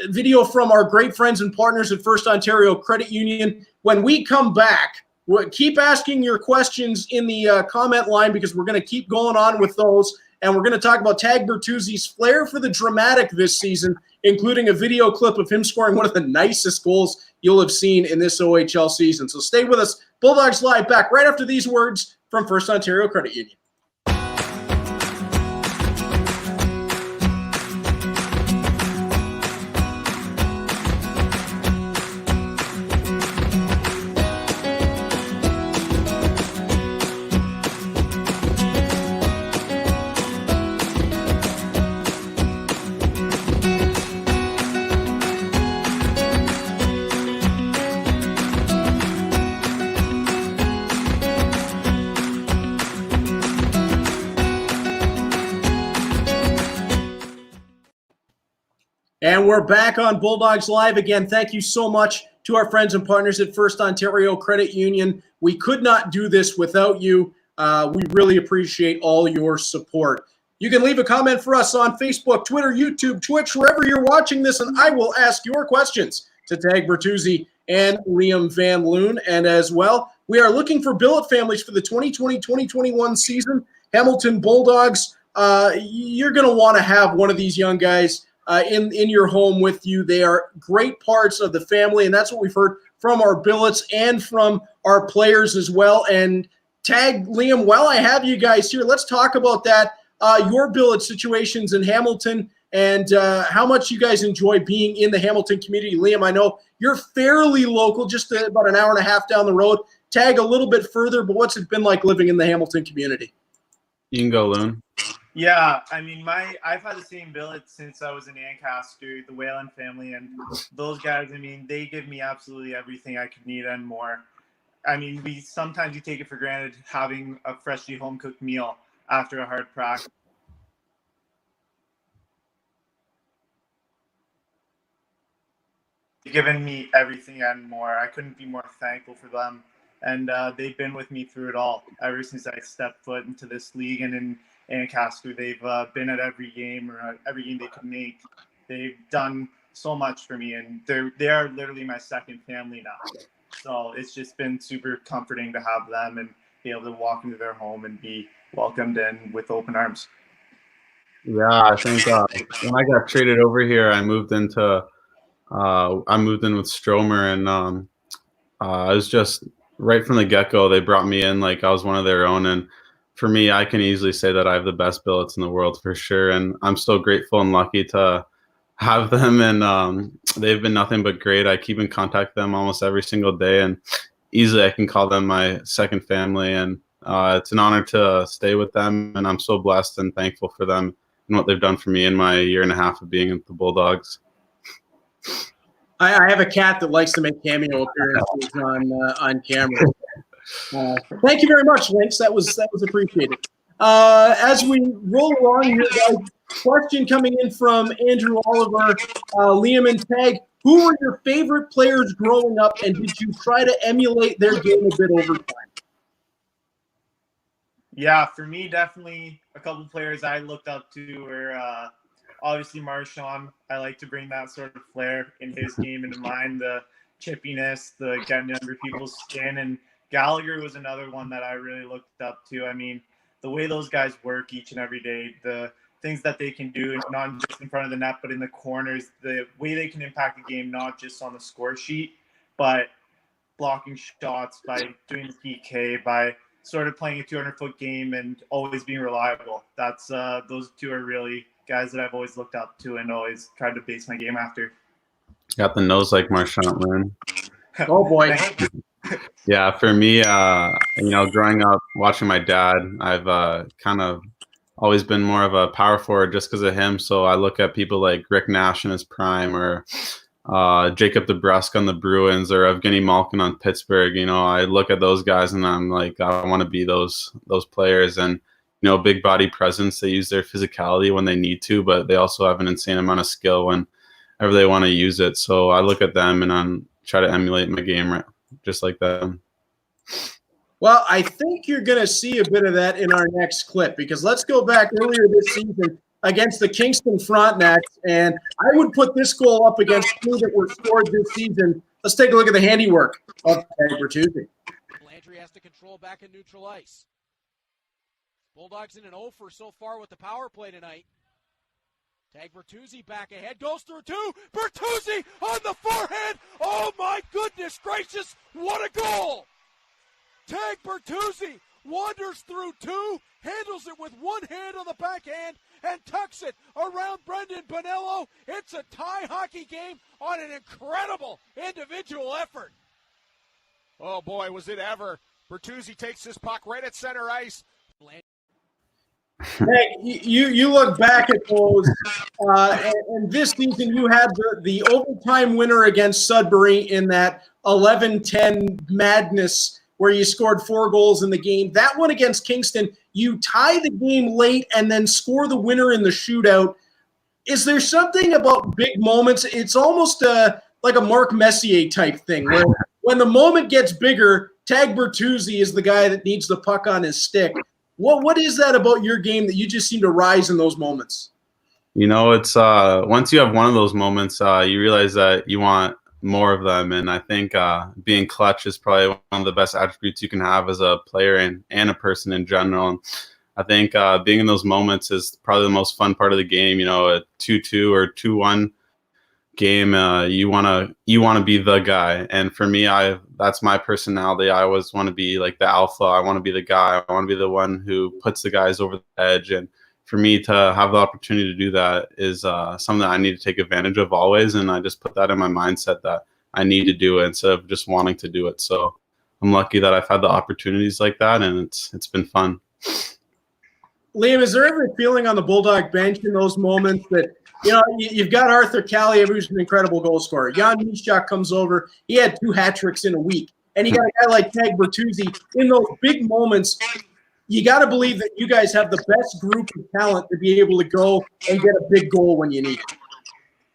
video from our great friends and partners at FirstOntario Credit Union. When we come back, we'll keep asking your questions in the comment line because we're going to keep going on with those, and we're going to talk about Tag Bertuzzi's flair for the dramatic this season, including a video clip of him scoring one of the nicest goals you'll have seen in this OHL season. So stay with us. Bulldogs Live back right after these words from FirstOntario Credit Union. And we're back on Bulldogs Live again. Thank you so much to our friends and partners at FirstOntario Credit Union. We could not do this without you. We really appreciate all your support. You can leave a comment for us on Facebook, Twitter, YouTube, Twitch, wherever you're watching this, and I will ask your questions to Tag Bertuzzi and Liam Van Loon. And as well, we are looking for billet families for the 2020-2021 season. Hamilton Bulldogs, you're going to want to have one of these young guys in your home with you. They are great parts of the family, and that's what we've heard from our billets and from our players as well. And Tag, Liam, while I have you guys here, let's talk about that, your billet situations in Hamilton and how much you guys enjoy being in the Hamilton community. Liam, I know you're fairly local, just about an hour and a half down the road. Tag, a little bit further, but what's it been like living in the Hamilton community? You can go, Loon. Yeah, I mean, I've had the same billet since I was in Ancaster, the Whalen family, and those guys, I mean, they give me absolutely everything I could need and more. I mean, sometimes you take it for granted having a freshly home-cooked meal after a hard practice. They've given me everything and more. I couldn't be more thankful for them, and they've been with me through it all ever since I stepped foot into this league and in Ancaster. They've been at every game or every game they could make. They've done so much for me, and they are literally my second family now. So it's just been super comforting to have them and be able to walk into their home and be welcomed in with open arms. Yeah, I think when I got traded over here, I moved in with Stromer, and I was just right from the get-go. They brought me in like I was one of their own, and for me, I can easily say that I have the best billets in the world for sure, and I'm so grateful and lucky to have them, and they've been nothing but great. I keep in contact with them almost every single day, and easily I can call them my second family. And it's an honor to stay with them, and I'm so blessed and thankful for them and what they've done for me in my year and a half of being at the Bulldogs. I have a cat that likes to make cameo appearances on camera. Thank you very much, Lynx. That was appreciated. As we roll along here, guys, question coming in from Andrew Oliver, Liam and Tag. Who were your favorite players growing up, and did you try to emulate their game a bit over time? Yeah, for me, definitely a couple players I looked up to were obviously Marchand. I like to bring that sort of flair in his game into mine, the chippiness, the getting under people's skin. And Gallagher was another one that I really looked up to. I mean, the way those guys work each and every day, the things that they can do, not just in front of the net, but in the corners, the way they can impact the game, not just on the score sheet, but blocking shots, by doing the PK, by sort of playing a 200-foot game and always being reliable. That's those two are really guys that I've always looked up to and always tried to base my game after. Got the nose like Marchand, Loon. Oh boy. Yeah, for me, growing up watching my dad, I've kind of always been more of a power forward just because of him. So I look at people like Rick Nash in his prime, or Jacob DeBrusk on the Bruins, or Evgeny Malkin on Pittsburgh. I look at those guys and I'm like, I want to be those players. And big body presence. They use their physicality when they need to, but they also have an insane amount of skill whenever they want to use it. So I look at them and I try to emulate my game just like them. Well, I think you're going to see a bit of that in our next clip, because let's go back earlier this season against the Kingston Frontenacs, and I would put this goal up against two that were scored this season. Let's take a look at the handiwork of Bertuzzi. Landry has to control back in neutral ice. Bulldogs in an 0 for so far with the power play tonight. Tag Bertuzzi back ahead, goes through two. Bertuzzi on the forehand. Oh my goodness gracious, what a goal! Tag Bertuzzi wanders through two, handles it with one hand on the backhand, and tucks it around Brendan Bonello. It's a tie hockey game on an incredible individual effort. Oh boy, was it ever. Bertuzzi takes this puck right at center ice. Hey, you look back at those, and this season you had the overtime winner against Sudbury in that 11-10 madness where you scored 4 goals in the game. That one against Kingston, you tie the game late and then score the winner in the shootout. Is there something about big moments? It's almost like a Mark Messier type thing, where when the moment gets bigger, Tag Bertuzzi is the guy that needs the puck on his stick. What is that about your game that you just seem to rise in those moments? It's once you have one of those moments, you realize that you want more of them. And I think being clutch is probably one of the best attributes you can have as a player and a person in general. And I think being in those moments is probably the most fun part of the game. A 2-2 or 2-1 game, you want to be the guy. And for me, that's my personality. I always want to be like the alpha. I want to be the guy. I want to be the one who puts the guys over the edge. And for me to have the opportunity to do that is something that I need to take advantage of always. And I just put that in my mindset that I need to do it instead of just wanting to do it. So I'm lucky that I've had the opportunities like that, and it's been fun. Liam, is there ever a feeling on the Bulldog bench in those moments that, you've got Arthur Kaliyev, who's an incredible goal scorer. Jan Mysak comes over. He had 2 hat tricks in a week. And you got a guy like Tag Bertuzzi. In those big moments, you got to believe that you guys have the best group of talent to be able to go and get a big goal when you need it.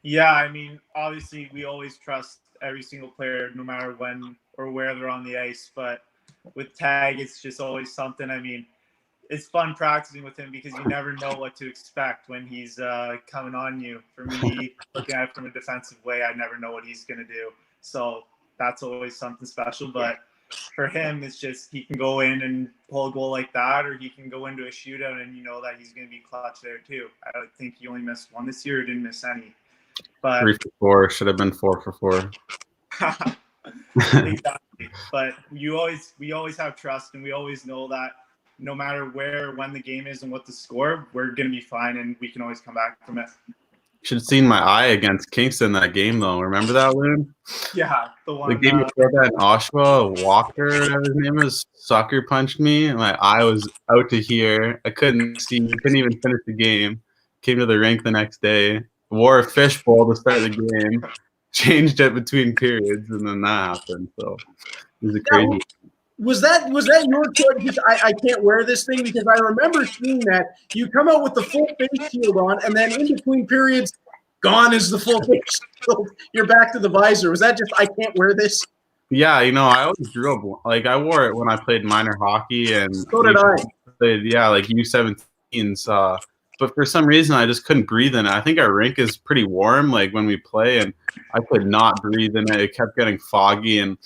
Yeah, I mean, obviously we always trust every single player, no matter when or where they're on the ice. But with Tag, it's just always something. I mean, it's fun practicing with him because you never know what to expect when he's coming on you. For me, looking at it from a defensive way, I never know what he's going to do. So that's always something special. But for him, it's just he can go in and pull a goal like that, or he can go into a shootout and you know that he's going to be clutch there too. I don't think he only missed one this year or didn't miss any. But 3 for 4 should have been 4 for 4. Exactly. But we always have trust, and we always know that no matter where, when the game is and what the score, we're going to be fine, and we can always come back from it. Should have seen my eye against Kingston that game, though. Remember that, Loon? Yeah, the The one. game before that in Oshawa, Walker, whatever his name is, sucker punched me, and my eye was out to here. I couldn't see, couldn't even finish the game. Came to the rink the next day, wore a fishbowl to start the game, changed it between periods, and then that happened. So it was a crazy. Was that your choice? Because I can't wear this thing because I remember seeing that you come out with the full face shield on, and then in between periods, gone is the full face shield. You're back to the visor. Was that just I can't wear this? Yeah, I always grew up like I wore it when I played minor hockey, and So did I. played, like U17s. But for some reason, I just couldn't breathe in it. I think our rink is pretty warm, like when we play, and I could not breathe in it. It kept getting foggy, and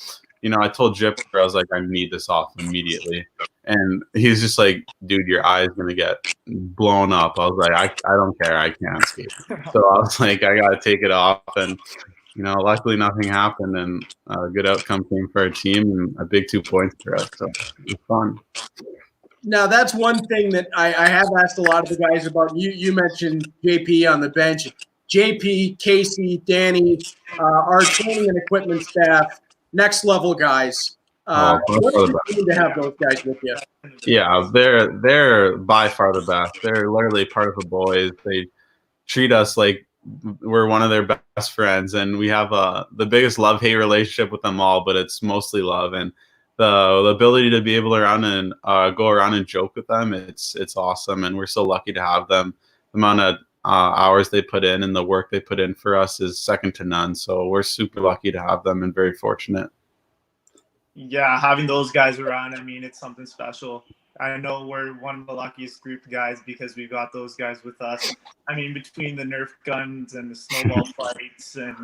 I told Jipper, I was like, I need this off immediately. And he's just like, dude, your eye is going to get blown up. I was like, I don't care. I can't skate. So I was like, I got to take it off. And, luckily nothing happened. And a good outcome came for our team and a big 2 points for us. So it was fun. Now, that's one thing that I have asked a lot of the guys about. You mentioned JP on the bench. JP, Casey, Danny, our training and equipment staff, next level guys. What does it mean to have those guys with you? Yeah, they're by far the best. They're literally part of the boys. They treat us like we're one of their best friends, and we have the biggest love-hate relationship with them all, but it's mostly love. And the ability to be able to go around and joke with them, it's awesome, and we're so lucky to have them. The amount of hours they put in and the work they put in for us is second to none. So we're super lucky to have them and very fortunate. Yeah, having those guys around, it's something special. I know we're one of the luckiest group of guys because we've got those guys with us. Between the Nerf guns and the snowball fights and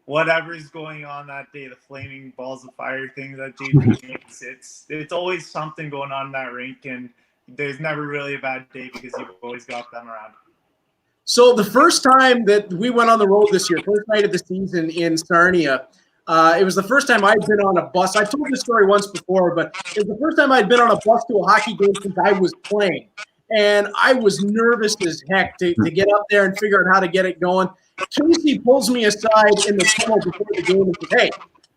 whatever's going on that day, the flaming balls of fire thing that JP makes, it's always something going on in that rink, and there's never really a bad day because you've always got them around. So the first time that we went on the road this year, first night of the season in Sarnia, it was the first time I'd been on a bus. I've told this story once before, but it was the first time I'd been on a bus to a hockey game since I was playing. And I was nervous as heck to get up there and figure out how to get it going. Casey pulls me aside in the tunnel before the game and says, hey,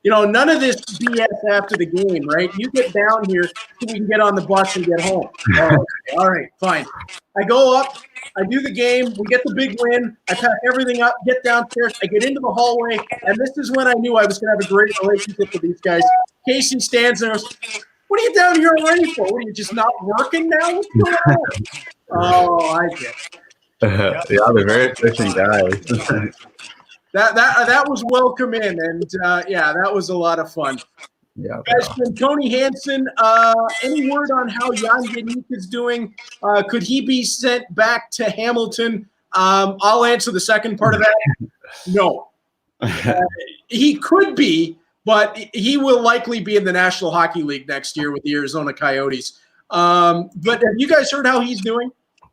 none of this BS after the game, right? You get down here so we can get on the bus and get home. Okay, all right, fine. I go up. I do the game. We get the big win. I pack everything up, get downstairs. I get into the hallway, and this is when I knew I was going to have a great relationship with these guys. Casey stands there and goes, what are you down here already for? What, are you just not working now? What's going on? Oh, I get it. Yeah, they're very efficient guys. That was welcome in, and that was a lot of fun. Yeah. Guys, from Tony Hansen, any word on how Jan Yannick is doing? Could he be sent back to Hamilton? I'll answer the second part of that. No. He could be, but he will likely be in the National Hockey League next year with the Arizona Coyotes. But have you guys heard how he's doing?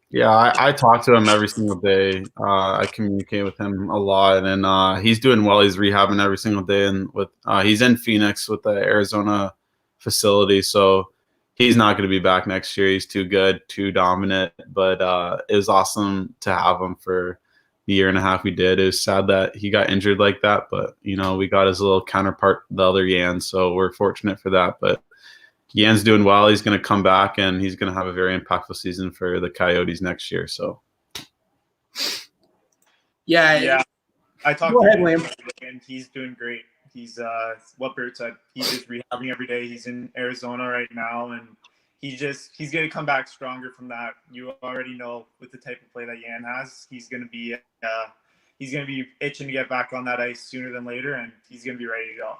Yeah, I talk to him every single day. I communicate with him a lot, and he's doing well. He's rehabbing every single day, and he's in Phoenix with the Arizona facility, so he's not going to be back next year. He's too good, too dominant. But it was awesome to have him for the year and a half we did. It was sad that he got injured like that, but we got his little counterpart, the other Jan, so we're fortunate for that. But Jan's doing well. He's going to come back, and he's going to have a very impactful season for the Coyotes next year. So, yeah. I talked Go to ahead, him, Liam. and he's doing great. He's what Bert said. He's just rehabbing every day. He's in Arizona right now, and he's going to come back stronger from that. You already know with the type of play that Jan has, he's going to be itching to get back on that ice sooner than later, and he's going to be ready to go.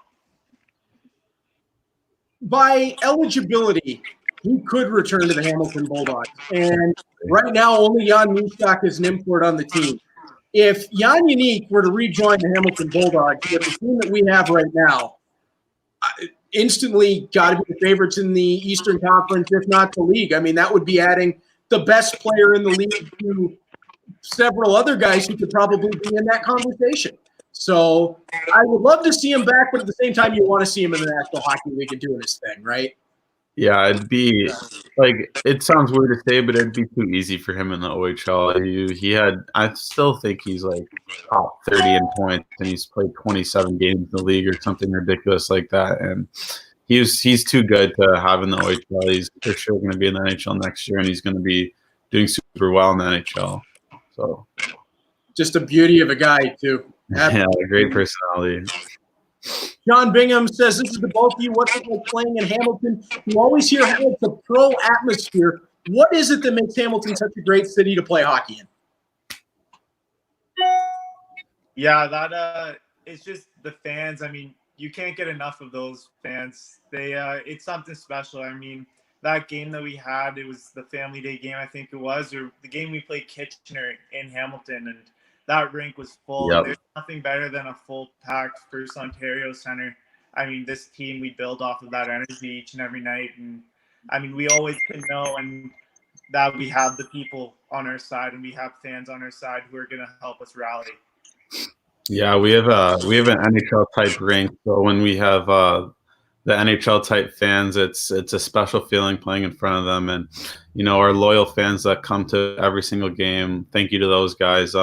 By eligibility, he could return to the Hamilton Bulldogs. And right now, only Jan Mysak is an import on the team. If Jan Yannick were to rejoin the Hamilton Bulldogs with the team that we have right now, instantly got to be the favorites in the Eastern Conference, if not the league. That would be adding the best player in the league to several other guys who could probably be in that conversation. So I would love to see him back, but at the same time, you want to see him in the National Hockey League and doing his thing, right? Yeah, it'd be like it sounds weird to say, but it'd be too easy for him in the OHL. He had, I still think he's like top 30 in points, and he's played 27 games in the league or something ridiculous like that. And he's too good to have in the OHL. He's for sure going to be in the NHL next year, and he's going to be doing super well in the NHL. So Just a beauty of a guy too. yeah, great personality. John Bingham says, this is the both of you. What's it like playing in Hamilton? You always hear how it's a pro atmosphere. What is it that makes Hamilton such a great city to play hockey in? Yeah, that it's just the fans. I mean, you can't get enough of those fans. They it's something special. I mean, that game that we had, it was the Family Day game, I think it was, or the game we played Kitchener in Hamilton, and that rink was full. Yep. There's nothing better than a full-packed FirstOntario center. I mean, this team, we build off of that energy each and every night. And, I mean, we always know and that we have the people on our side and we have fans on our side who are going to help us rally. Yeah, we have an NHL type rink. So when we have the NHL type fans, it's a special feeling playing in front of them. And, you know, our loyal fans that come to every single game, thank you to those guys.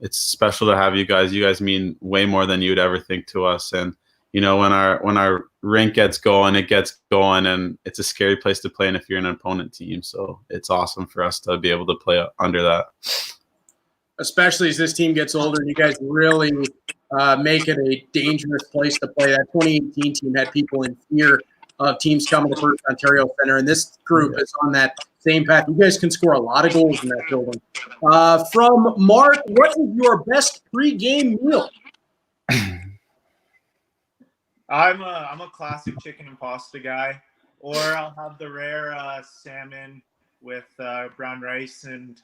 It's special to have you guys. You guys mean way more than you'd ever think to us. And, you know, when our rink gets going, it gets going, and it's a scary place to play in if you're an opponent team. So it's awesome for us to be able to play under that. Especially as this team gets older, you guys really make it a dangerous place to play. That 2018 team had people in fear of teams coming to FirstOntario Center, and this group is on that same path. You guys can score a lot of goals in that building. From Mark, what is your best pre-game meal? I'm a classic chicken and pasta guy, or I'll have the rare salmon with brown rice and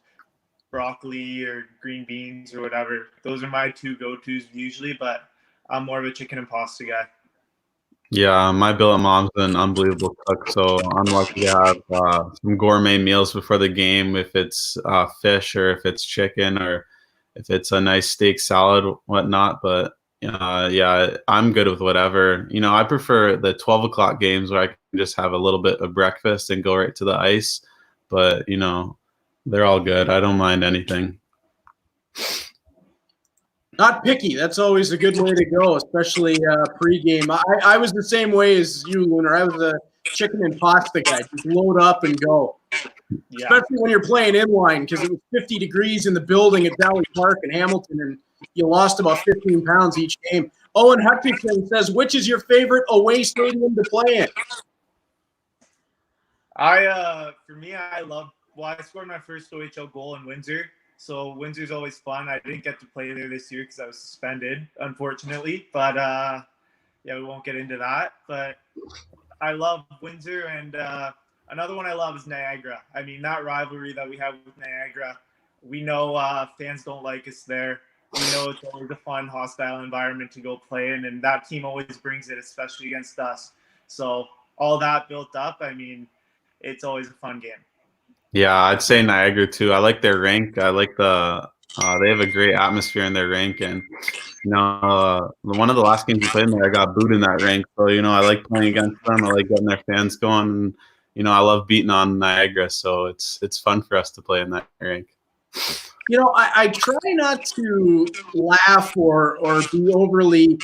broccoli or green beans or whatever. Those are my two go-tos usually, but I'm more of a chicken and pasta guy. Yeah, my billet mom's an unbelievable cook, so I'm lucky to have some gourmet meals before the game, if it's fish or if it's chicken or if it's a nice steak salad, whatnot. But yeah, I'm good with whatever. You know, I prefer the 12 o'clock games where I can just have a little bit of breakfast and go right to the ice. But, you know, they're all good. I don't mind anything. Not picky. That's always a good way to go, especially pregame. I was the same way as you, Lunar. I was a chicken and pasta guy. Just load up and go. Yeah. Especially when you're playing inline, because it was 50 degrees in the building at Valley Park in Hamilton, and you lost about 15 pounds each game. Owen Hutchinson says, which is your favorite away stadium to play in? For me, I scored my first OHL goal in Windsor. So Windsor's always fun. I didn't get to play there this year because I was suspended, unfortunately. But, yeah, we won't get into that. But I love Windsor. And another one I love is Niagara. I mean, that rivalry that we have with Niagara, we know fans don't like us there. We know it's always a fun, hostile environment to go play in. And that team always brings it, especially against us. So all that built up, I mean, it's always a fun game. Yeah, I'd say Niagara too. I like their rink. I like they have a great atmosphere in their rink, and you know, one of the last games we played in there, I got booed in that rink. So you know, I like playing against them. I like getting their fans going. And, you know, I love beating on Niagara, so it's fun for us to play in that rink. You know, I try not to laugh or be overly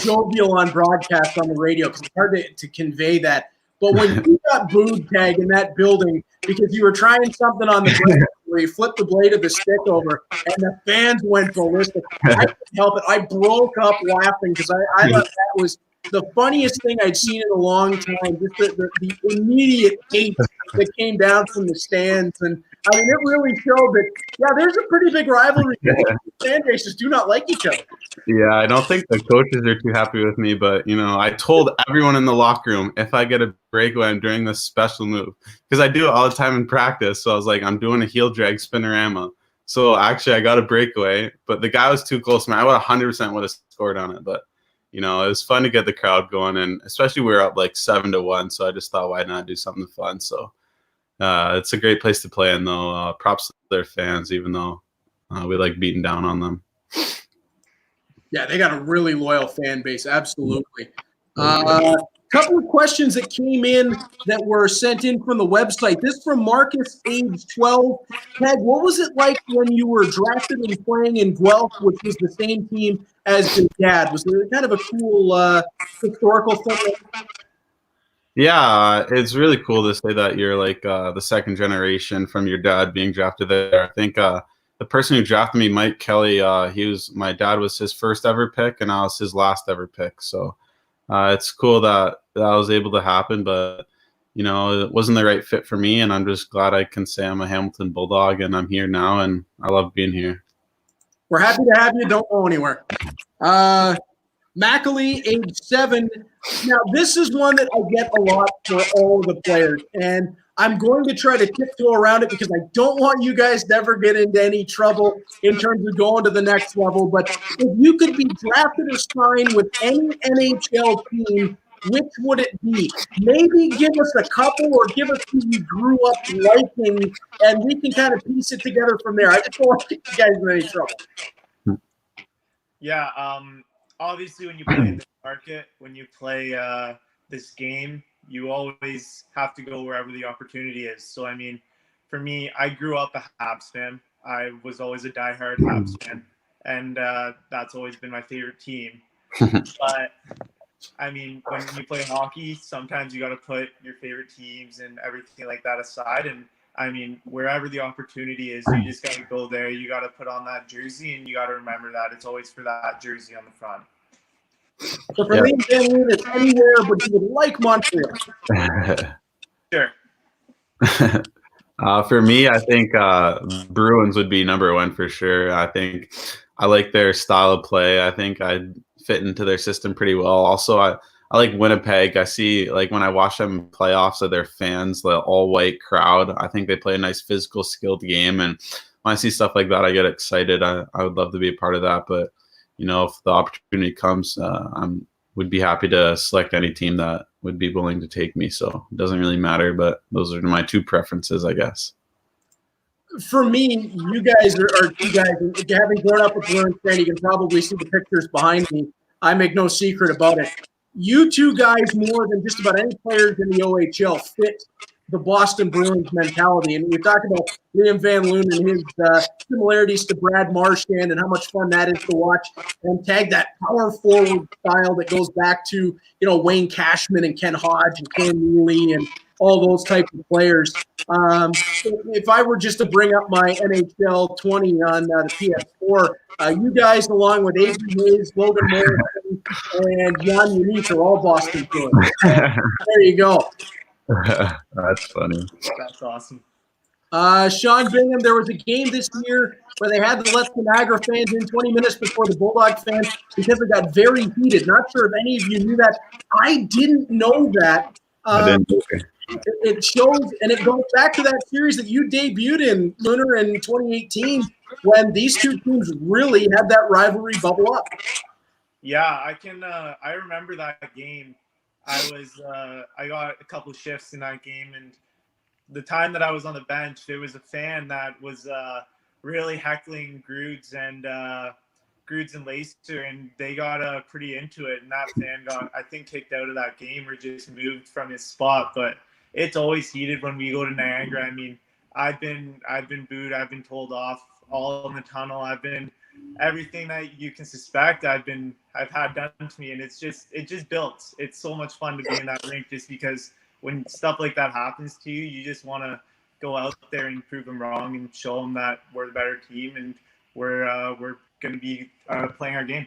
jovial on broadcast on the radio because it's hard to convey that. But when you got booed, Tag, in that building because you were trying something on the blade where you flipped the blade of the stick over and the fans went ballistic, I couldn't help it. I broke up laughing because I thought that was the funniest thing I'd seen in a long time. Just the immediate hate that came down from the stands. And I mean, it really showed that, yeah, there's a pretty big rivalry. The fan bases do not like each other. Yeah, I don't think the coaches are too happy with me, but, you know, I told everyone in the locker room, if I get a breakaway, I'm doing this special move. Because I do it all the time in practice. So I was like, I'm doing a heel drag spinorama. So actually, I got a breakaway, but the guy was too close. Man, I would 100% would have scored on it. But, you know, it was fun to get the crowd going. And especially we were up like 7-1. So I just thought, why not do something fun? So it's a great place to play in, though. Props to their fans, even though we like beating down on them. Yeah, they got a really loyal fan base. Absolutely. Couple of questions that came in that were sent in from the website. This from Marcus, age 12. Ted, what was it like when you were drafted and playing in Guelph, which was the same team as your dad? Was it kind of a cool historical thing? Yeah, it's really cool to say that you're like the second generation from your dad being drafted there. I think the person who drafted me, Mike Kelly, my dad was his first ever pick, and I was his last ever pick. So it's cool that was able to happen, but it wasn't the right fit for me, and I'm just glad I can say I'm a Hamilton Bulldog, and I'm here now, and I love being here. We're happy to have you. Don't go anywhere. Macaulay, age 7. Now, this is one that I get a lot for all of the players, and I'm going to try to tiptoe around it because I don't want you guys to ever get into any trouble in terms of going to the next level. But if you could be drafted or signed with any NHL team, which would it be? Maybe give us a couple or give us who you grew up liking, and we can kind of piece it together from there. I just don't want to get you guys in any trouble. Yeah, obviously when you play in this market, when you play this game, you always have to go wherever the opportunity is. So, I mean, for me, I grew up a Habs fan. I was always a diehard Habs fan, and that's always been my favorite team. But, I mean, when you play hockey, sometimes you got to put your favorite teams and everything like that aside. And, I mean, wherever the opportunity is, you just got to go there. You got to put on that jersey, and you got to remember that it's always for that jersey on the front. So for me, Van Loon is anywhere, but you would like Montreal. Sure. For me, I think Bruins would be number 1 for sure. I think I like their style of play. I think I'd fit into their system pretty well. Also, I like Winnipeg. I see, like, when I watch them playoffs of their fans, the all-white crowd, I think they play a nice physical, skilled game. And when I see stuff like that, I get excited. I would love to be a part of that. But, if the opportunity comes, I would be happy to select any team that would be willing to take me. So it doesn't really matter, but those are my 2 preferences, I guess. For me, you guys are 2 guys. Having grown up with Loon, you can probably see the pictures behind me. I make no secret about it. You 2 guys, more than just about any players in the OHL, fit the Boston Bruins mentality. And we talked about Liam Van Loon and his similarities to Brad Marchand and how much fun that is to watch, and tag that power forward style that goes back to, Wayne Cashman and Ken Hodge and Cam Neely and all those types of players. If I were just to bring up my NHL 20 on the PS4, you guys, along with Adrian Hayes, Logan Morrison, and Jan Unique, are all Boston Bruins. There you go. That's funny. That's awesome. Sean Bingham, there was a game this year where they had to let the Niagara fans in 20 minutes before the Bulldog fans because it got very heated. Not sure if any of you knew that. I didn't know that. I didn't. It shows, and it goes back to that series that you debuted in, Lunar, in 2018, when these 2 teams really had that rivalry bubble up. Yeah, I remember that game. I got a couple of shifts in that game, and the time that I was on the bench, there was a fan that was really heckling Grudes and Lacer, and they got pretty into it, and that fan got, I think, kicked out of that game or just moved from his spot. But it's always heated when we go to Niagara. I mean, I've been booed, I've been told off all in the tunnel. I've been everything that you can suspect. I've had done to me, and it just builds. It's so much fun to be in that rink, just because when stuff like that happens to you, you just want to go out there and prove them wrong and show them that we're the better team and we're going to be playing our game.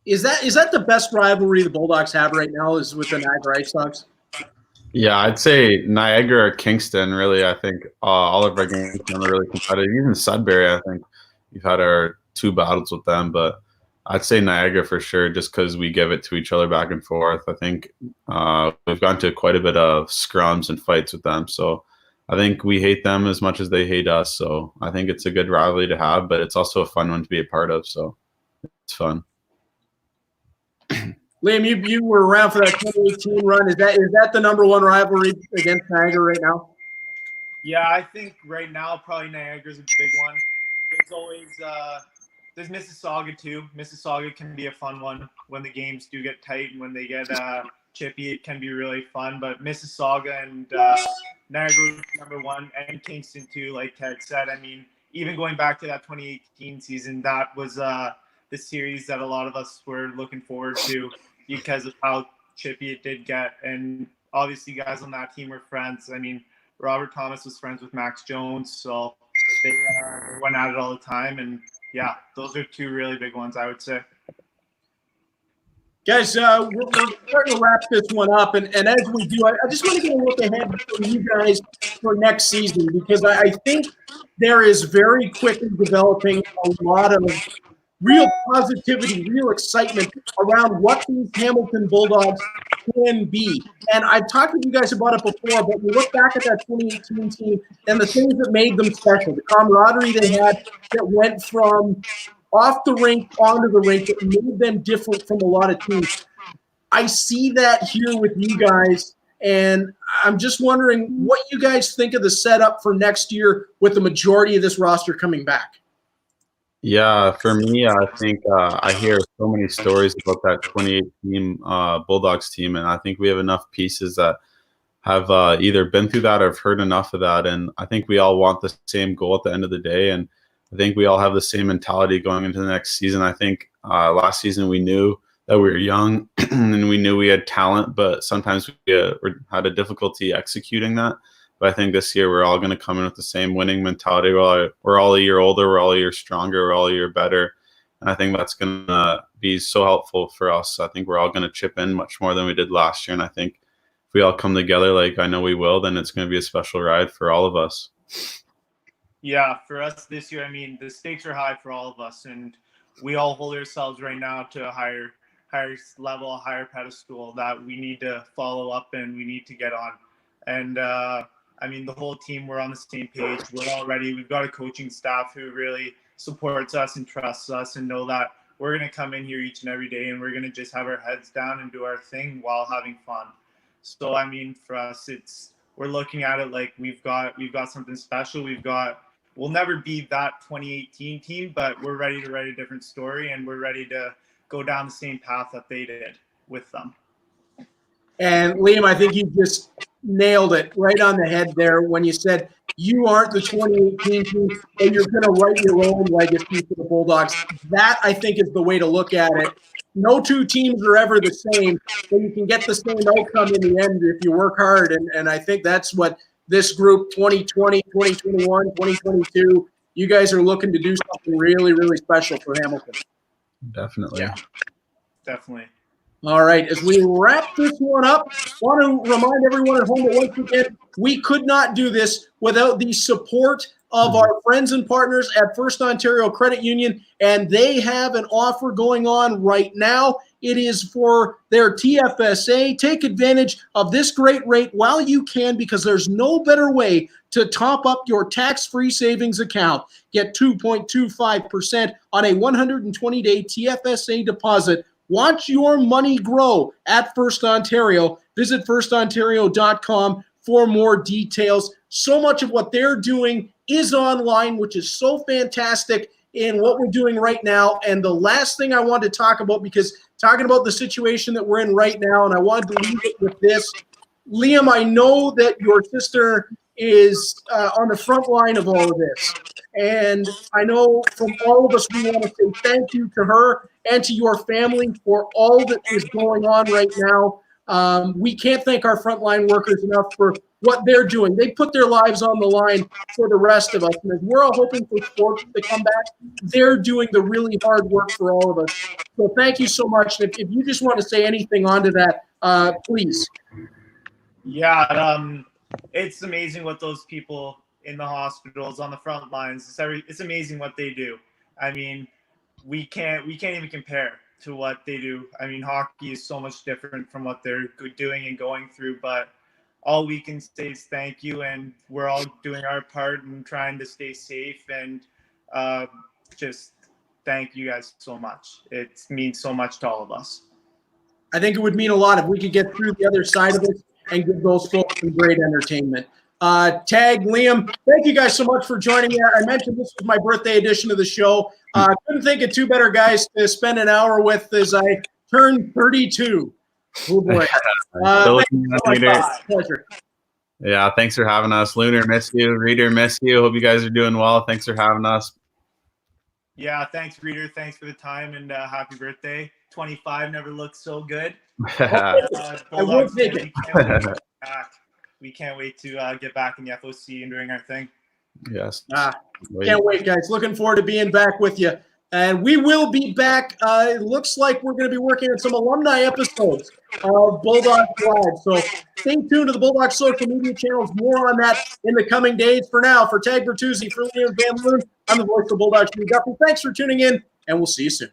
Is that the best rivalry the Bulldogs have right now, is with the Niagara Ice Dogs? Yeah, I'd say Niagara or Kingston, really. I think all of our games are really competitive. Even Sudbury, I think we've had our 2 battles with them, but I'd say Niagara for sure, just because we give it to each other back and forth. I think we've gone to quite a bit of scrums and fights with them, so I think we hate them as much as they hate us. So I think it's a good rivalry to have, but it's also a fun one to be a part of, so it's fun. Liam, you were around for that 2018 run. Is that the number 1 rivalry against Niagara right now? Yeah, I think right now probably Niagara's a big one. there's Mississauga too. Mississauga can be a fun one when the games do get tight and when they get chippy. It can be really fun. But Mississauga and Niagara #1 and Kingston too, like Ted said. I mean, even going back to that 2018 season, that was the series that a lot of us were looking forward to because of how chippy it did get. And obviously, guys on that team were friends. I mean, Robert Thomas was friends with Max Jones, so they went at it all the time. And yeah, those are two really big ones, I would say. Guys, we're starting to wrap this one up, and as we do, I just want to get a look ahead for you guys for next season, because I think there is very quickly developing a lot of real positivity, real excitement around what these Hamilton Bulldogs can be. And I've talked to you guys about it before, but you look back at that 2018 team and the things that made them special, the camaraderie they had that went from off the rink onto the rink, that made them different from a lot of teams. I see that here with you guys, and I'm just wondering what you guys think of the setup for next year with the majority of this roster coming back. Yeah, for me, I think I hear so many stories about that 2018 Bulldogs team, and I think we have enough pieces that have either been through that or have heard enough of that, and I think we all want the same goal at the end of the day, and I think we all have the same mentality going into the next season. I think last season we knew that we were young and we knew we had talent, but sometimes we had a difficulty executing that. But I think this year we're all going to come in with the same winning mentality. We're all a year older, we're all a year stronger, we're all a year better. And I think that's going to be so helpful for us. I think we're all going to chip in much more than we did last year. And I think if we all come together like I know we will, then it's going to be a special ride for all of us. Yeah, for us this year, I mean, the stakes are high for all of us, and we all hold ourselves right now to a higher level, a higher pedestal that we need to follow up and we need to get on. And I mean, the whole team, we're on the same page. We're all ready. We've got a coaching staff who really supports us and trusts us and know that we're going to come in here each and every day and we're going to just have our heads down and do our thing while having fun. So, I mean, for us, we're looking at it like we've got something special. We'll never be that 2018 team, but we're ready to write a different story, and we're ready to go down the same path that they did with them. And Liam, I think you just nailed it right on the head there when you said you aren't the 2018 team and you're going to write your own legacy for the Bulldogs. That, I think, is the way to look at it. No two teams are ever the same, but you can get the same outcome in the end if you work hard. And I think that's what this group, 2020, 2021, 2022, you guys are looking to do something really, really special for Hamilton. Definitely. Yeah, definitely. All right, as we wrap this one up, want to remind everyone at home that once again, we could not do this without the support of our friends and partners at FirstOntario Credit Union, and they have an offer going on right now. It is for their TFSA. Take advantage of this great rate while you can, because there's no better way to top up your tax-free savings account. Get 2.25% on a 120-day TFSA deposit. Watch your money grow at First Ontario. Visit firstontario.com for more details. So much of what they're doing is online, which is so fantastic in what we're doing right now. And the last thing I want to talk about, because talking about the situation that we're in right now, and I wanted to leave it with this. Liam, I know that your sister is on the front line of all of this. And I know from all of us, we want to say thank you to her and to your family for all that is going on right now. We can't thank our frontline workers enough for what they're doing. They put their lives on the line for the rest of us. And as we're all hoping for sports to come back, they're doing the really hard work for all of us. So thank you so much. If you just want to say anything onto that, please. Yeah, it's amazing what those people in the hospitals, on the front lines, it's amazing what they do. I mean, we can't even compare to what they do. I mean, hockey is so much different from what they're doing and going through, but all we can say is thank you, and we're all doing our part and trying to stay safe, and just thank you guys so much. It means so much to all of us. I think it would mean a lot if we could get through the other side of it and give those folks some great entertainment. Tag, Liam, thank you guys so much for joining me. I mentioned this was my birthday edition of the show. Couldn't think of two better guys to spend an hour with as I turned 32. Oh boy. Pleasure. Yeah, thanks for having us. Looner, miss you. Reader, miss you. Hope you guys are doing well. Thanks for having us. Yeah, thanks, Reader. Thanks for the time, and happy birthday. 25 never looked so good. I will take it. We can't wait to get back in the FOC and doing our thing. Yes. Can't wait, guys. Looking forward to being back with you. And we will be back. It looks like we're going to be working on some alumni episodes of Bulldogs Live. So stay tuned to the Bulldogs social media channels. More on that in the coming days. For now, for Tag Bertuzzi, for Liam Van Loon, I'm the voice of Bulldogs. Duthie. Thanks for tuning in, and we'll see you soon.